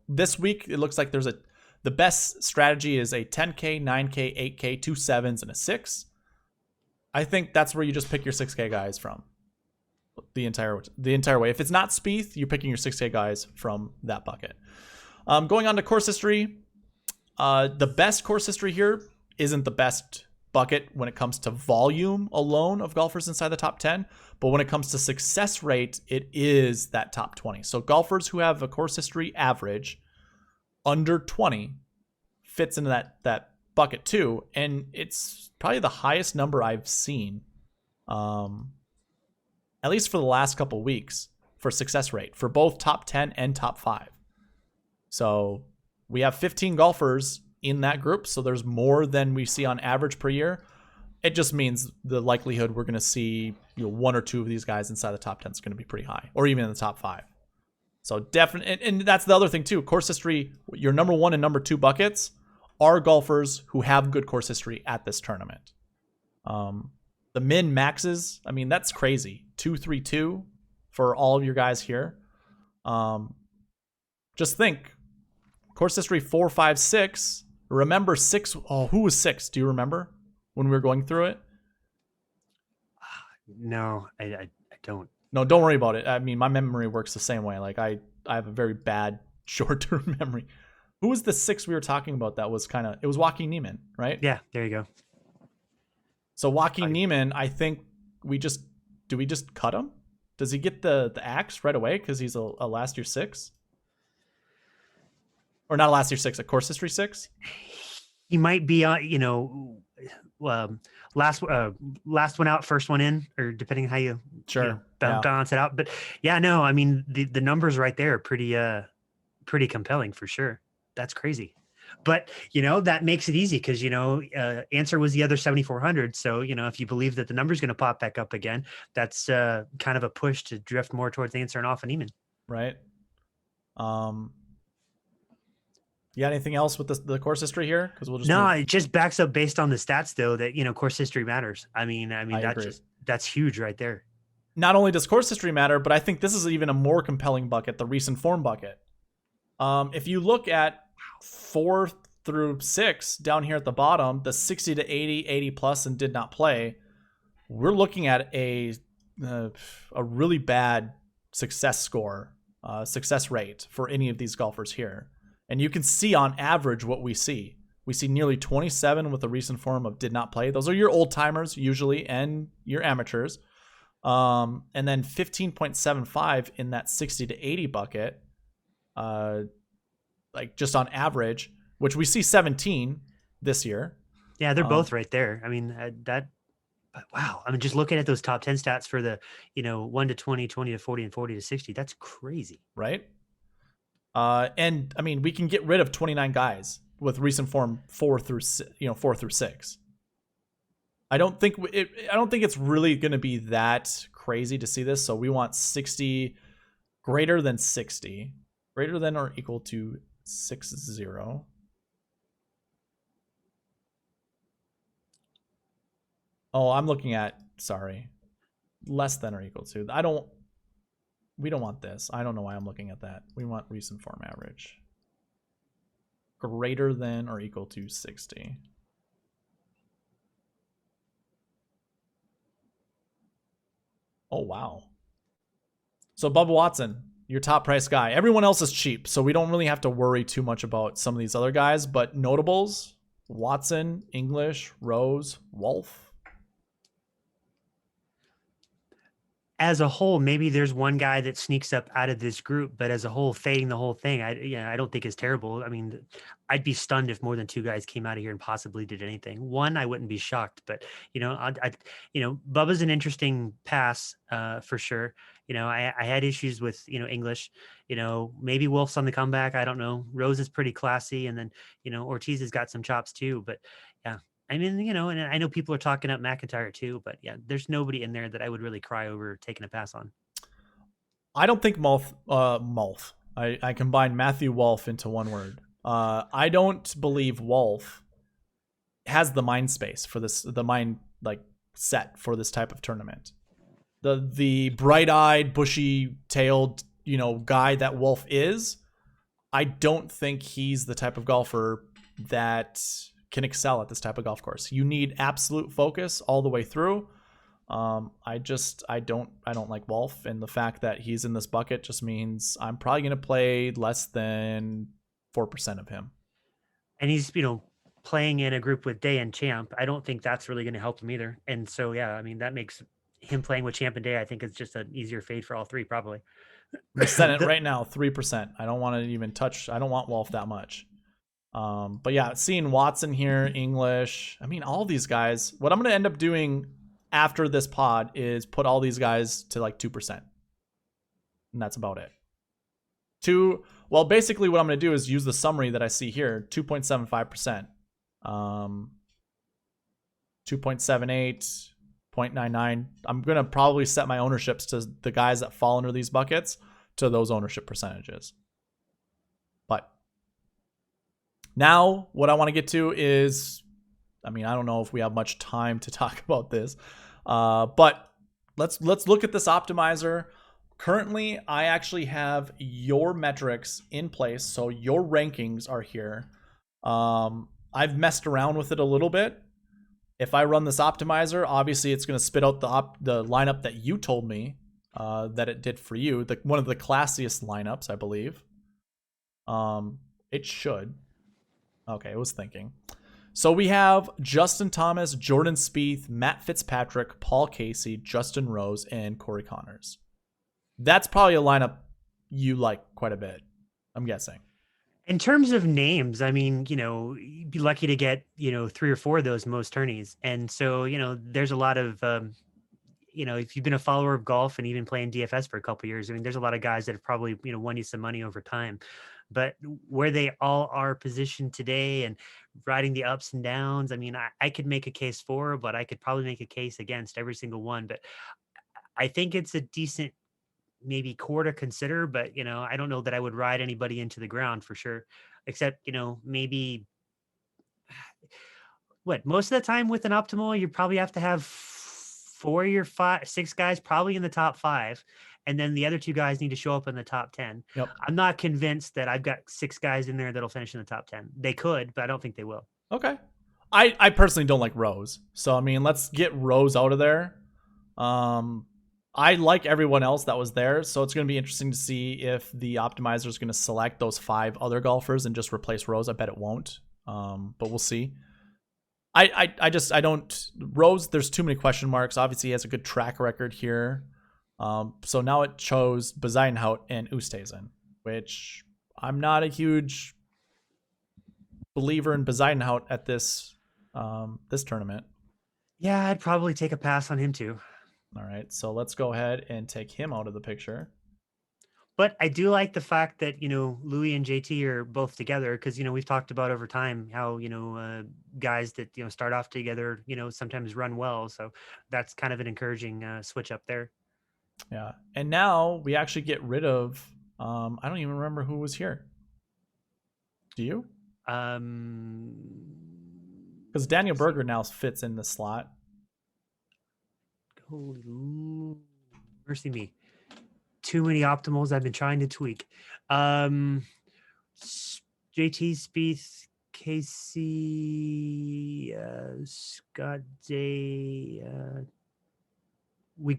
this week it looks like the best strategy is a 10K, 9K, 8K, 2 7s, and a 6. I think that's where you just pick your 6K guys from the entire way. If it's not Spieth, you're picking your 6K guys from that bucket. Going on to course history, the best course history here isn't the best bucket when it comes to volume alone of golfers inside the top 10, but when it comes to success rate, it is that top 20. So golfers who have a course history average under 20 fits into that bucket too, and it's probably the highest number I've seen, at least for the last couple weeks, for success rate for both top 10 and top 5. So we have 15 golfers in that group, so there's more than we see on average per year. It just means the likelihood we're going to see 1 or 2 of these guys inside the top 10 is going to be pretty high, or even in the top 5. So definitely, and that's the other thing too. Course history, your number 1 and number 2 buckets are golfers who have good course history at this tournament. The min maxes, that's crazy. 232 for all of your guys here. Just think, course history 4, 5, 6. Remember 6. Oh, who was 6? Do you remember when we were going through it? No, I don't. No, don't worry about it. My memory works the same way. Like I have a very bad short-term memory. Who was the 6 we were talking about that was it was Joaquin Niemann, right? Yeah, there you go. So Joaquin Niemann, I think do we just cut him? Does he get the axe right away because he's a last year 6? Or not a last year 6, a course history 6? He might be last one out, first one in, or depending on how you balance it out. But yeah, no, the numbers right there are pretty compelling for sure. That's crazy. But that makes it easy because answer was the other 7,400. So if you believe that the number's going to pop back up again, that's kind of a push to drift more towards answer and off and Neiman. Right. You got anything else with the course history here? Because we'll just it just backs up based on the stats though that course history matters. That's huge right there. Not only does course history matter, but I think this is even a more compelling bucket, the recent form bucket. If you look at 4 through 6 down here at the bottom, the 60 to 80, 80 plus, and did not play, we're looking at a really bad success rate for any of these golfers here. And you can see on average what we see. We see nearly 27 with the recent form of did not play. Those are your old timers usually and your amateurs. And then 15.75 in that 60 to 80 bucket, like just on average, which we see 17 this year. Yeah, they're both right there. I mean, but wow. I mean, just looking at those top 10 stats for the, 1 to 20, 20 to 40, and 40 to 60, that's crazy. Right. And I mean, we can get rid of 29 guys with recent form 4 through 6. I don't think it's really going to be that crazy to see this. So we want 60 greater than 60, greater than or equal to 60. Oh, I'm looking at, sorry, less than or equal to. We don't want this. I don't know why I'm looking at that. We want recent form average. Greater than or equal to 60. Oh, wow. So Bubba Watson, your top price guy. Everyone else is cheap, so we don't really have to worry too much about some of these other guys. But notables, Watson, English, Rose, Wolf. As a whole, maybe there's one guy that sneaks up out of this group, but as a whole, fading the whole thing, I don't think is terrible. I mean, I'd be stunned if more than 2 guys came out of here and possibly did anything. One, I wouldn't be shocked, but Bubba's an interesting pass for sure. I had issues with English. Maybe Wolf's on the comeback. I don't know. Rose is pretty classy, and then Ortiz has got some chops too. But yeah. I mean, and I know people are talking up McIntyre too, but yeah, there's nobody in there that I would really cry over taking a pass on. I don't think Mulf. I combined Matthew Wolf into one word. I don't believe Wolf has the mind space for this, the mind like set for this type of tournament. The bright-eyed, bushy-tailed, guy that Wolf is, I don't think he's the type of golfer that can excel at this type of golf course. You need absolute focus all the way through. I don't like Wolf, and the fact that he's in this bucket just means I'm probably going to play less than 4% of him. And he's, playing in a group with Day and Champ. I don't think that's really going to help him either. And so, yeah, I mean, that makes him playing with Champ and Day, I think, is just an easier fade for all three, probably. I'm setting it right now, 3%. I don't want to even touch. I don't want Wolf that much. But yeah, seeing Watson here, English, I mean, all these guys, what I'm going to end up doing after this pod is put all these guys to like 2%. And that's about it. Basically what I'm going to do is use the summary that I see here, 2.75%, 2.78, 0.99. I'm going to probably set my ownerships to the guys that fall under these buckets to those ownership percentages. But now, what I want to get to is, I mean, I don't know if we have much time to talk about this, but let's look at this optimizer. Currently, I actually have your metrics in place, so your rankings are here. I've messed around with it a little bit. If I run this optimizer, obviously it's going to spit out the lineup that you told me that it did for you, one of the classiest lineups, I believe. It should. Okay, I was thinking. So we have Justin Thomas, Jordan Spieth, Matt Fitzpatrick, Paul Casey, Justin Rose, and Corey Connors. That's probably a lineup you like quite a bit, I'm guessing. In terms of names, I mean, you'd be lucky to get, 3 or 4 of those most tourneys. And so, there's a lot of, if you've been a follower of golf and even playing DFS for a couple of years, I mean, there's a lot of guys that have probably, won you some money over time. But where they all are positioned today and riding the ups and downs, I mean, I could make a case for, but I could probably make a case against every single one. But I think it's a decent maybe core to consider, but I don't know that I would ride anybody into the ground for sure, except maybe most of the time with an optimal, you probably have to have 4 or 5, 6 guys probably in the top 5, and then the other 2 guys need to show up in the top 10. Yep. I'm not convinced that I've got 6 guys in there that'll finish in the top 10. They could, but I don't think they will. Okay. I personally don't like Rose, so I mean, let's get Rose out of there. I like everyone else that was there, so it's going to be interesting to see if the optimizer is going to select those 5 other golfers and just replace Rose. I bet it won't, but we'll see. I don't Rose. There's too many question marks. Obviously, he has a good track record here. So now it chose Bezuidenhout and Oosthuizen, which I'm not a huge believer in Bezuidenhout at this tournament. Yeah, I'd probably take a pass on him too. All right, so let's go ahead and take him out of the picture. But I do like the fact that, Louis and JT are both together because, we've talked about over time how, guys that, start off together, sometimes run well. So that's kind of an encouraging switch up there. Yeah. And now we actually get rid of, I don't even remember who was here. Do you? Because Daniel Berger now fits in the slot. Holy mercy me. Too many optimals I've been trying to tweak. JT Spieth, Casey, Scott Day.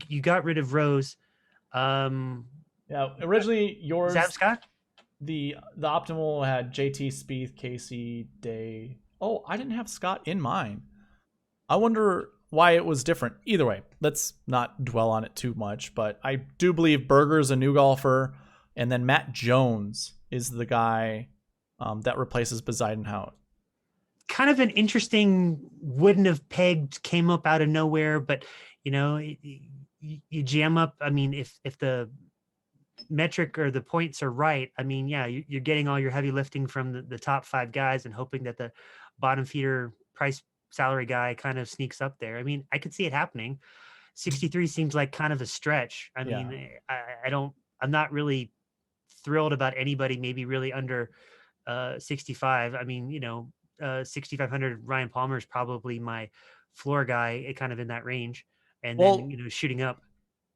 You got rid of Rose. Yeah, originally yours. Is that Scott? The optimal had JT Spieth, Casey Day. Oh, I didn't have Scott in mine. I wonder why it was different. Either way, let's not dwell on it too much, but I do believe Berger's a new golfer, and then Matt Jones is the guy that replaces Bezuidenhout. Kind of an interesting, wouldn't have pegged, came up out of nowhere, but you jam up. I mean, if the metric or the points are right, I mean, yeah, you're getting all your heavy lifting from the top 5 guys and hoping that the bottom feeder price salary guy kind of sneaks up there. I mean, I could see it happening. 63 seems like kind of a stretch. I mean, I'm not really thrilled about anybody maybe really under 65. I mean, 6,500 Ryan Palmer is probably my floor guy, kind of in that range. And then, shooting up.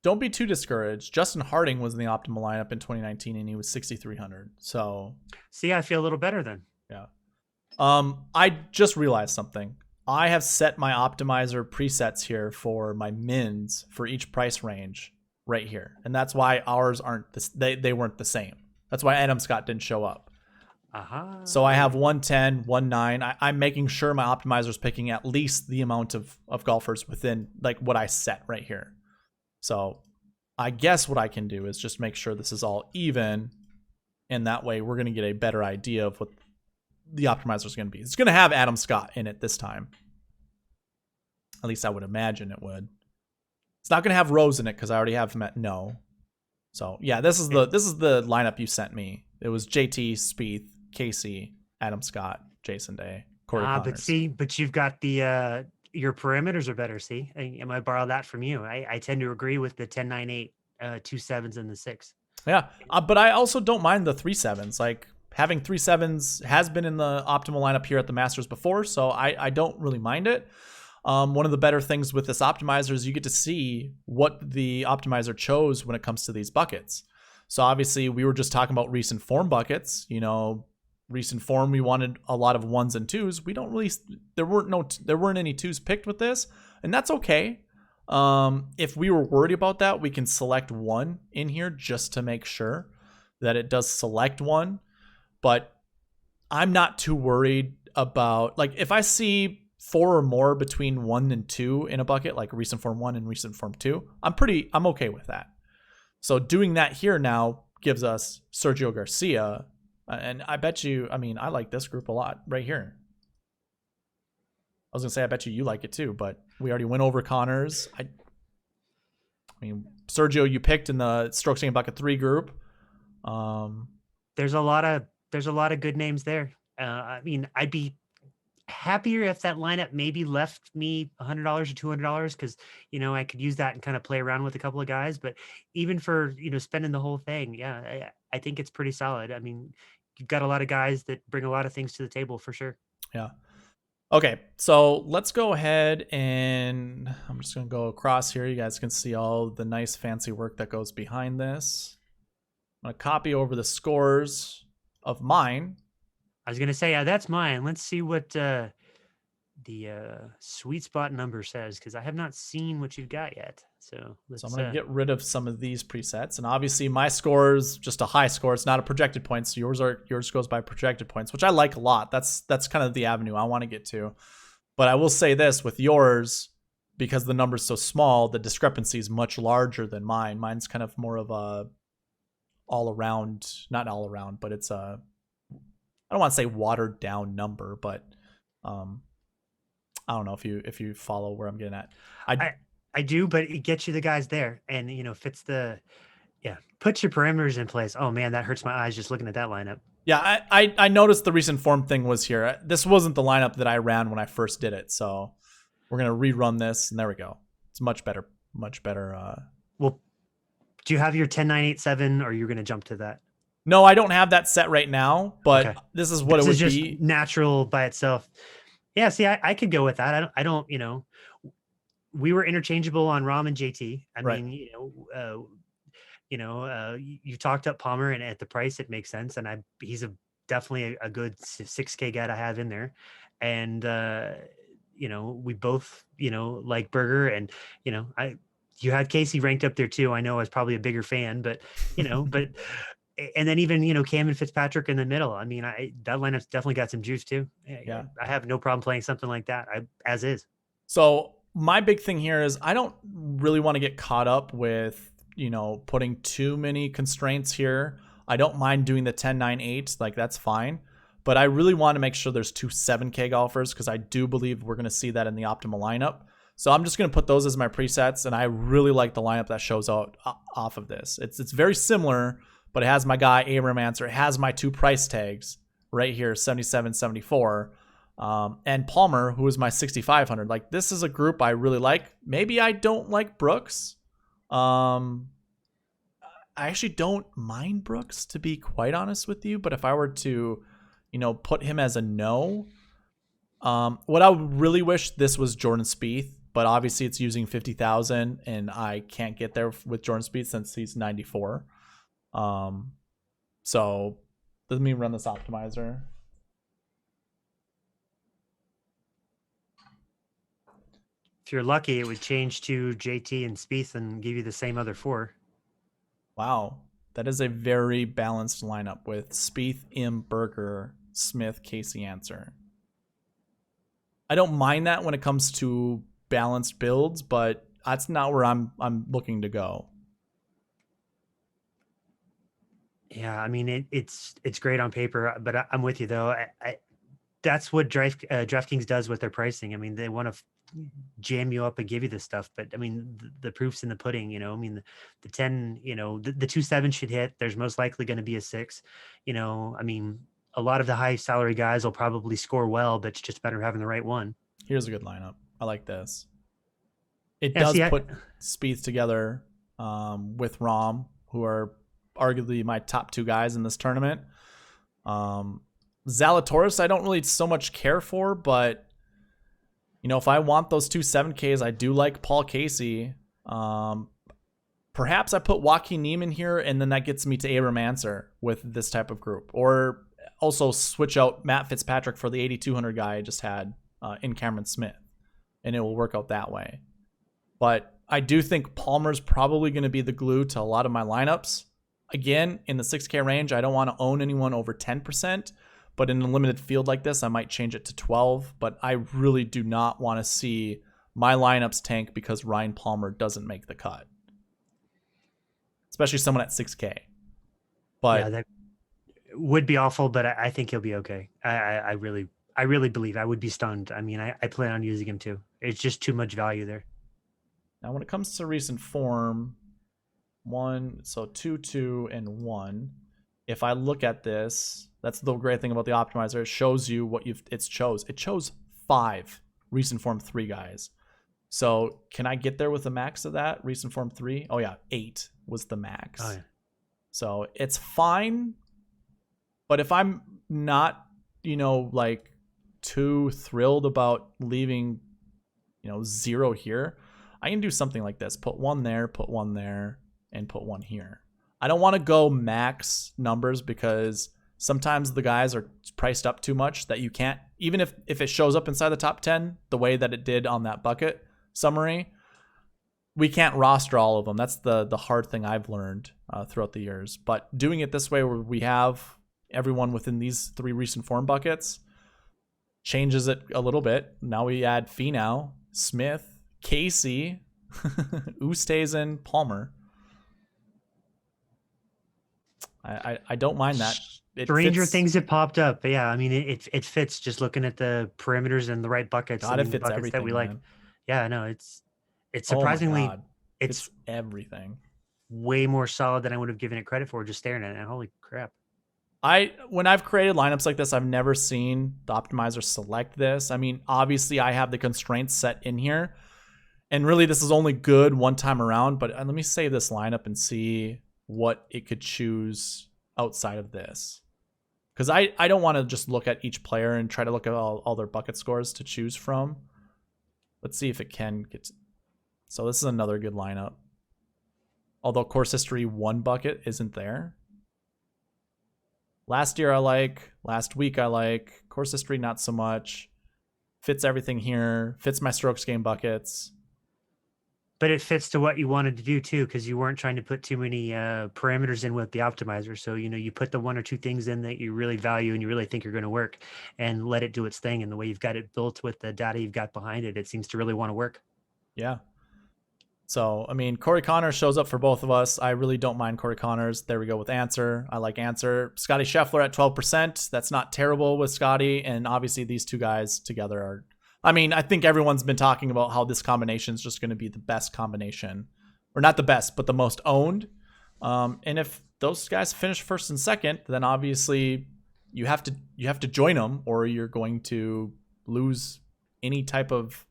Don't be too discouraged. Justin Harding was in the optimal lineup in 2019 and he was 6,300. So see, I feel a little better then. Yeah. I just realized something. I have set my optimizer presets here for my mins for each price range right here. And that's why ours aren't this, they weren't the same. That's why Adam Scott didn't show up. So I have 110, 19. I'm making sure my optimizer is picking at least the amount of golfers within like what I set right here. So I guess what I can do is just make sure this is all even. And that way we're going to get a better idea of what the optimizer is going to be. It's going to have Adam Scott in it this time. At least I would imagine it would. It's not going to have Rose in it because I already have him at no. So yeah, this is the lineup you sent me. It was JT, Spieth, Casey, Adam Scott, Jason Day, Corey Connors. But you've got the your parameters are better. See, I might borrow that from you. I tend to agree with the 10, 9, 8, 2 7s and the 6. Yeah, but I also don't mind the 3 7s. Like having 3 7s has been in the optimal lineup here at the Masters before, so I don't really mind it. One of the better things with this optimizer is you get to see what the optimizer chose when it comes to these buckets. So obviously we were just talking about recent form buckets. Recent form, we wanted a lot of 1s and 2s. We don't really, there weren't any 2s picked with this, and that's okay. If we were worried about that, we can select 1 in here just to make sure that it does select 1. But I'm not too worried about, like, if I see 4 or more between 1 and 2 in a bucket, like recent form 1 and recent form 2, I'm okay with that. So doing that here now gives us Sergio Garcia. And I bet you, I like this group a lot right here. I was going to say, I bet you like it too, but we already went over Connors. Sergio, you picked in the Strokes Gained Bucket 3 group. There's a lot of good names there. I'd be happier if that lineup maybe left me $100 or $200 because I could use that and kind of play around with a couple of guys. But even for spending the whole thing, yeah, I think it's pretty solid. You've got a lot of guys that bring a lot of things to the table for sure. Yeah. Okay, so let's go ahead and I'm just going to go across here. You guys can see all the nice fancy work that goes behind this. I'm going to copy over the scores of mine. I was going to say, that's mine. Let's see what the SweetSpot number says, because I have not seen what you've got yet. So I'm going to get rid of some of these presets. And obviously my score is just a high score. It's not a projected points. So yours goes by projected points, which I like a lot. That's kind of the avenue I want to get to. But I will say this with yours, because the number's so small, the discrepancy is much larger than mine. Mine's kind of more of a all around, not all around, but it's a, I don't want to say watered down number, but I don't know if you follow where I'm getting at. I do, but it gets you the guys there, and fits the put your perimeters in place. Oh man, that hurts my eyes just looking at that lineup. Yeah, I noticed the recent form thing was here. This wasn't the lineup that I ran when I first did it, so we're gonna rerun this, and there we go. It's much better. Well, do you have your 10-9-8-7, or you're gonna jump to that? No, I don't have that set right now, but Okay. this is what this it would is just be. Natural by itself. Yeah, see, I could go with that. I don't. We were interchangeable on Rom and JT. I Right. mean, you talked up Palmer, and at the price, it makes sense. And he's definitely a good 6K guy to have in there. And, we both, like Berger, and, you had Casey ranked up there too. I know I was probably a bigger fan, but, and then even, Cam and Fitzpatrick in the middle. I mean, that lineup's definitely got some juice too. Yeah. I have no problem playing something like that as is. So my big thing here is I don't really want to get caught up with, putting too many constraints here. I don't mind doing the 10-9-8, like that's fine. But I really want to make sure there's two 7K golfers, because I do believe we're going to see that in the optimal lineup. So I'm just going to put those as my presets, and I really like the lineup that shows out off of this. It's very similar, but it has my guy Abram Answer. It has my two price tags right here, 77, 74. And Palmer, who is my 6,500. Like, this is a group I really like. Maybe I don't like Brooks. I actually don't mind Brooks, to be quite honest with you. But if I were to, put him as a no, what I would really wish this was Jordan Spieth. But obviously it's using 50,000, and I can't get there with Jordan Spieth since he's 94. So let me run this optimizer. If you're lucky, it would change to JT and Spieth and give you the same other four. Wow. That is a very balanced lineup with Spieth, Im, Berger, Smith, Casey, Answer. I don't mind that when it comes to balanced builds, but that's not where I'm looking to go. Yeah, I mean it's great on paper, but I'm with you though. That's what DraftKings does with their pricing. I mean, they want to jam you up and give you this stuff, but I mean the proof's in the pudding. I mean the 10, the 2-7 should hit. There's most likely going to be a 6. I mean a lot of the high salary guys will probably score well, but it's just better having the right one. Here's a good lineup. I like this. It does put Spieth together with Rom, who are arguably my top two guys in this tournament. Zalatoris, I don't really so much care for, but if I want those two 7Ks, I do like Paul Casey. Perhaps I put Joaquin Niemann here, and then that gets me to Abram Answer with this type of group. Or also switch out Matt Fitzpatrick for the 8,200 guy I just had in Cameron Smith, and it will work out that way. But I do think Palmer's probably going to be the glue to a lot of my lineups. Again, in the 6K range, I don't want to own anyone over 10%, but in a limited field like this, I might change it to 12. But I really do not want to see my lineups tank because Ryan Palmer doesn't make the cut, especially someone at 6K. But yeah, that would be awful, but I think he'll be okay. I really believe. I would be stunned. I mean, I plan on using him too. It's just too much value there. Now, when it comes to recent form, 2, 2, and 1. If I look at this, that's the great thing about the optimizer. It shows you what it chose. It chose 5 recent form 3 guys. So can I get there with the max of that? Recent form 3? Oh yeah, 8 was the max. Oh, yeah. So it's fine. But if I'm not, like too thrilled about leaving, 0 here, I can do something like this. Put 1 there, put 1 there, and put 1 here. I don't want to go max numbers because sometimes the guys are priced up too much that you can't, even if it shows up inside the top 10, the way that it did on that bucket summary, we can't roster all of them. That's the hard thing I've learned throughout the years. But doing it this way where we have everyone within these 3 recent form buckets changes it a little bit. Now we add Finau, Smith, Casey, Oosthuizen, Palmer. I don't mind that. Stranger things have popped up. But yeah, I mean, it fits just looking at the parameters and the right buckets. God, I it mean, fits buckets everything, that we like. man. Yeah, no, it's Oh my surprisingly, God. it's everything. way more solid than I would have given it credit for just staring at it. Holy crap. When I've created lineups like this, I've never seen the optimizer select this. I mean, obviously I have the constraints set in here, and really this is only good one time around, but let me save this lineup and see what it could choose outside of this. Because I don't want to just look at each player and try to look at all their bucket scores to choose from. Let's see if it can get. So this is another good lineup. Although course history 1 bucket isn't there. Last year I like. Last week I like. Course history not so much. Fits everything here. Fits my strokes game buckets. But it fits to what you wanted to do too, because you weren't trying to put too many parameters in with the optimizer. So, you put the 1 or 2 things in that you really value and you really think are going to work, and let it do its thing. And the way you've got it built with the data you've got behind it, it seems to really want to work. Yeah. So, I mean, Corey Connors shows up for both of us. I really don't mind Corey Connors. There we go with Answer. I like Answer. Scotty Scheffler at 12%. That's not terrible with Scotty. And obviously these two guys together are, I mean, I think everyone's been talking about how this combination is just going to be the best combination. Or not the best, but the most owned. And if those guys finish first and second, then obviously you have to join them, or you're going to lose any type of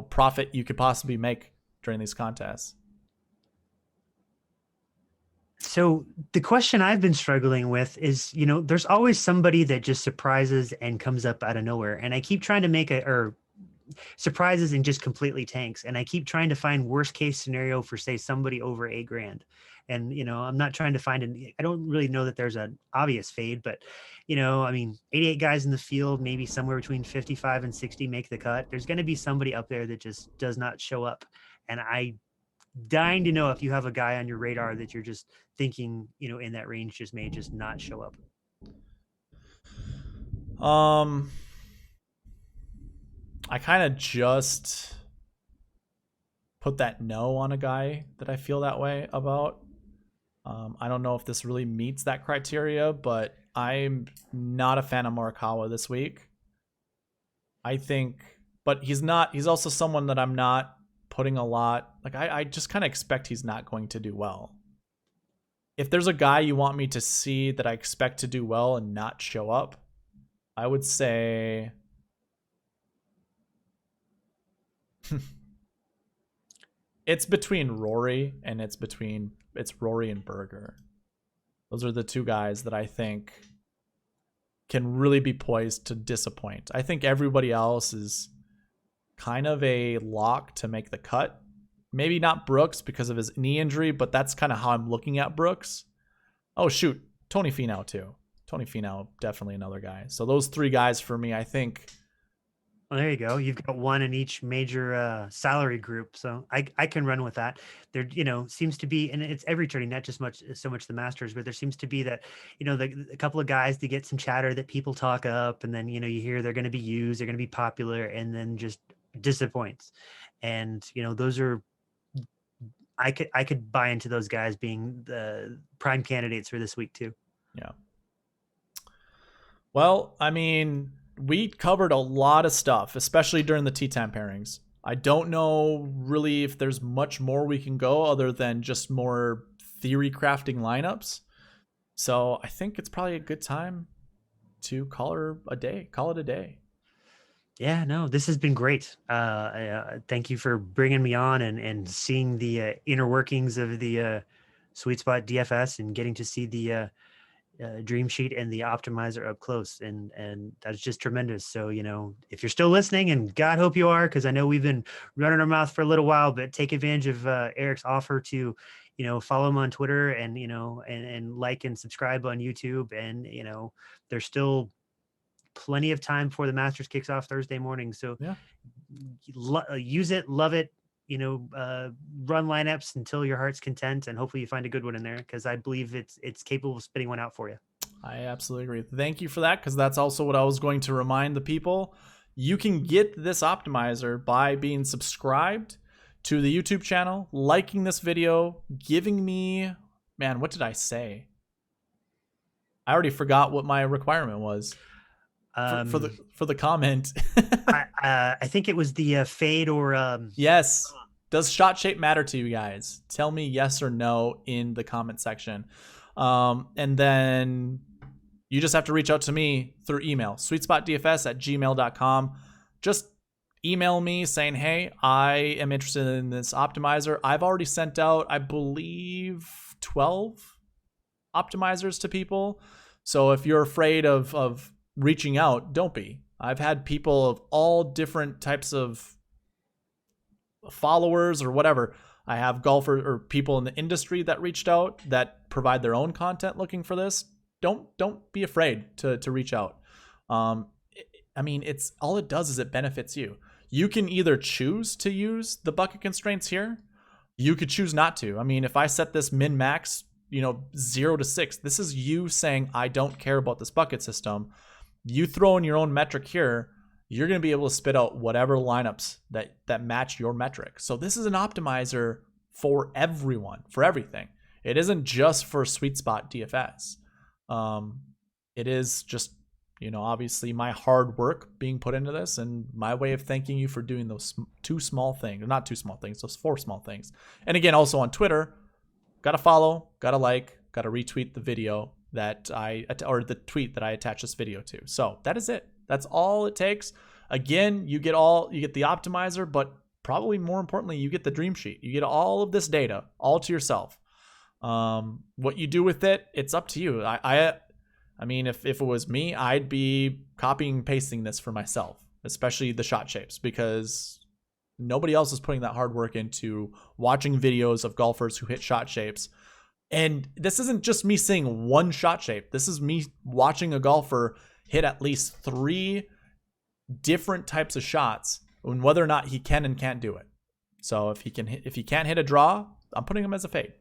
profit you could possibly make during these contests. So the question I've been struggling with is, there's always somebody that just surprises and comes up out of nowhere. And I keep trying to surprises and just completely tanks. And I keep trying to find worst case scenario for, say, somebody over $8,000. And, I'm not trying to find I don't really know that there's an obvious fade, but, I mean, 88 guys in the field, maybe somewhere between 55 and 60 make the cut. There's going to be somebody up there that just does not show up. And dying to know if you have a guy on your radar that you're just thinking, in that range just may just not show up. I kind of just put that no on a guy that I feel that way about. I don't know if this really meets that criteria, but I'm not a fan of Morikawa this week. I think, but he's also someone that I'm not putting a lot, like I just kind of expect he's not going to do well. If there's a guy you want me to see that I expect to do well and not show up, I would say it's between Rory and it's Rory and Berger. Those are the two guys that I think can really be poised to disappoint. I think everybody else is kind of a lock to make the cut. Maybe not Brooks because of his knee injury, but that's kind of how I'm looking at Brooks. Oh, shoot. Tony Finau, too. Tony Finau, definitely another guy. So those 3 guys for me, I think. Well, there you go. You've got one in each major salary group. So I can run with that. There, seems to be, and it's every tourney, not just so much the Masters, but there seems to be that, a couple of guys to get some chatter that people talk up, and then, you hear they're going to be used, they're going to be popular, and then just disappoints. And, those are, I could buy into those guys being the prime candidates for this week too. Yeah. Well, I mean, we covered a lot of stuff, especially during the Time Pairings. I don't know really if there's much more we can go other than just more theory crafting lineups. So I think it's probably a good time to call it a day. Yeah, no, this has been great. Thank you for bringing me on and seeing the inner workings of the SweetSpot DFS and getting to see the Dream Sheet and the optimizer up close. And that's just tremendous. So, if you're still listening, and God hope you are, because I know we've been running our mouth for a little while, but take advantage of Eric's offer to, follow him on Twitter and, and like and subscribe on YouTube. And, there's still plenty of time before the Masters kicks off Thursday morning. So yeah, use it, love it, run lineups until your heart's content, and hopefully you find a good one in there, because I believe it's capable of spitting one out for you. I absolutely agree. Thank you for that, because that's also what I was going to remind the people. You can get this optimizer by being subscribed to the YouTube channel, liking this video, giving me, man, what did I say? I already forgot what my requirement was for the comment. I think it was the fade or yes. Does shot shape matter to you guys? Tell me yes or no in the comment section. And then you just have to reach out to me through email, sweetspotdfs@gmail.com. Just email me saying, hey, I am interested in this optimizer. I've already sent out, I believe, 12 optimizers to people. So if you're afraid of reaching out, don't be. I've had people of all different types of followers or whatever. I have golfers or people in the industry that reached out that provide their own content looking for this. Don't be afraid to reach out. I mean, it's all it does is it benefits you. You can either choose to use the bucket constraints here. You could choose not to. I mean, if I set this min max, 0 to 6, this is you saying, I don't care about this bucket system. You throw in your own metric here, you're going to be able to spit out whatever lineups that match your metric. So this is an optimizer for everyone, for everything. It isn't just for SweetSpotDFS. It is just, obviously my hard work being put into this and my way of thanking you for doing those two small things, or not two small things, those 4 small things. And again, also on Twitter, got to follow, got to like, got to retweet the video or the tweet that I attach this video to. So that is it. That's all it takes. Again, you get the optimizer, but probably more importantly, you get the dream sheet. You get all of this data all to yourself. What you do with it, it's up to you. I mean, if it was me, I'd be copying and pasting this for myself, especially the shot shapes, because nobody else is putting that hard work into watching videos of golfers who hit shot shapes. And this isn't just me seeing one shot shape. This is me watching a golfer hit at least 3 different types of shots and whether or not he can and can't do it. So if he can't hit a draw, I'm putting him as a fade.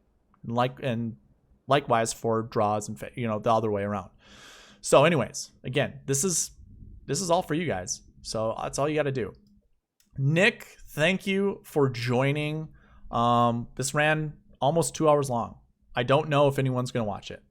And likewise for draws and the other way around. So anyways, again, this is all for you guys. So that's all you got to do. Nick, thank you for joining. This ran almost 2 hours long. I don't know if anyone's going to watch it.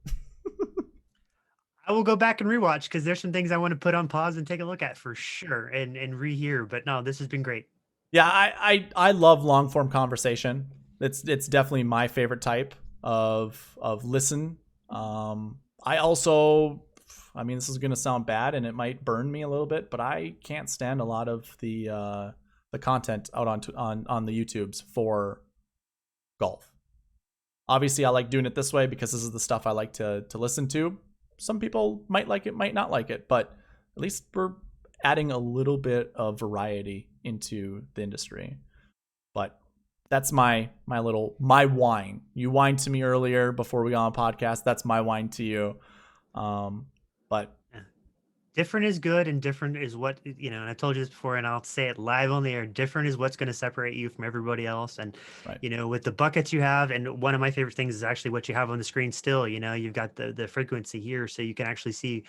I will go back and rewatch because there's some things I want to put on pause and take a look at for sure and rehear. But no, this has been great. Yeah, I love long form conversation. It's definitely my favorite type of listen. I mean, this is going to sound bad and it might burn me a little bit, but I can't stand a lot of the content out on the YouTubes for golf. Obviously, I like doing it this way because this is the stuff I like to listen to. Some people might like it, might not like it, but at least we're adding a little bit of variety into the industry. But that's my whine. You whined to me earlier before we got on a podcast. That's my whine to you. But different is good and different is what, and I told you this before and I'll say it live on the air. Different is what's going to separate you from everybody else. And, right. With the buckets you have, and one of my favorite things is actually what you have on the screen still, you've got the frequency here. So you can actually see,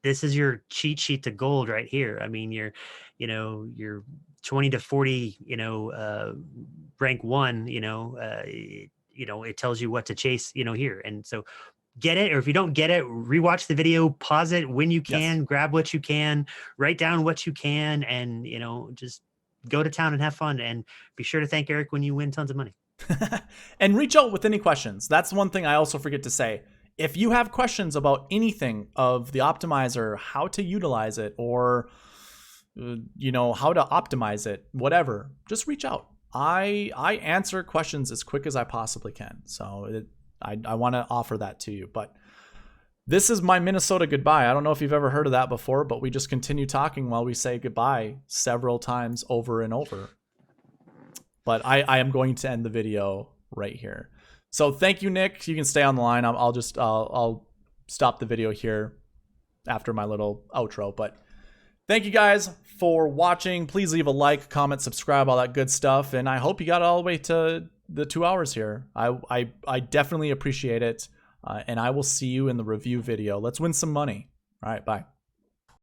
this is your cheat sheet to gold right here. I mean, your 20 to 40, rank 1, it tells you what to chase, here. And so get it, or if you don't get it, rewatch the video, pause it when you can, yes. Grab what you can, write down what you can, and just go to town and have fun. And be sure to thank Eric when you win tons of money. And reach out with any questions. That's one thing I also forget to say. If you have questions about anything of the optimizer, how to utilize it, or how to optimize it, whatever, just reach out. I answer questions as quick as I possibly can. So I want to offer that to you. But this is my Minnesota goodbye. I don't know if you've ever heard of that before, but we just continue talking while we say goodbye several times over and over. But I am going to end the video right here. So thank you, Nick. You can stay on the line. I'll stop the video here after my little outro. But thank you guys for watching. Please leave a like, comment, subscribe, all that good stuff. And I hope you got all the way to the 2 hours here. I definitely appreciate it. And I will see you in the review video. Let's win some money. All right, bye.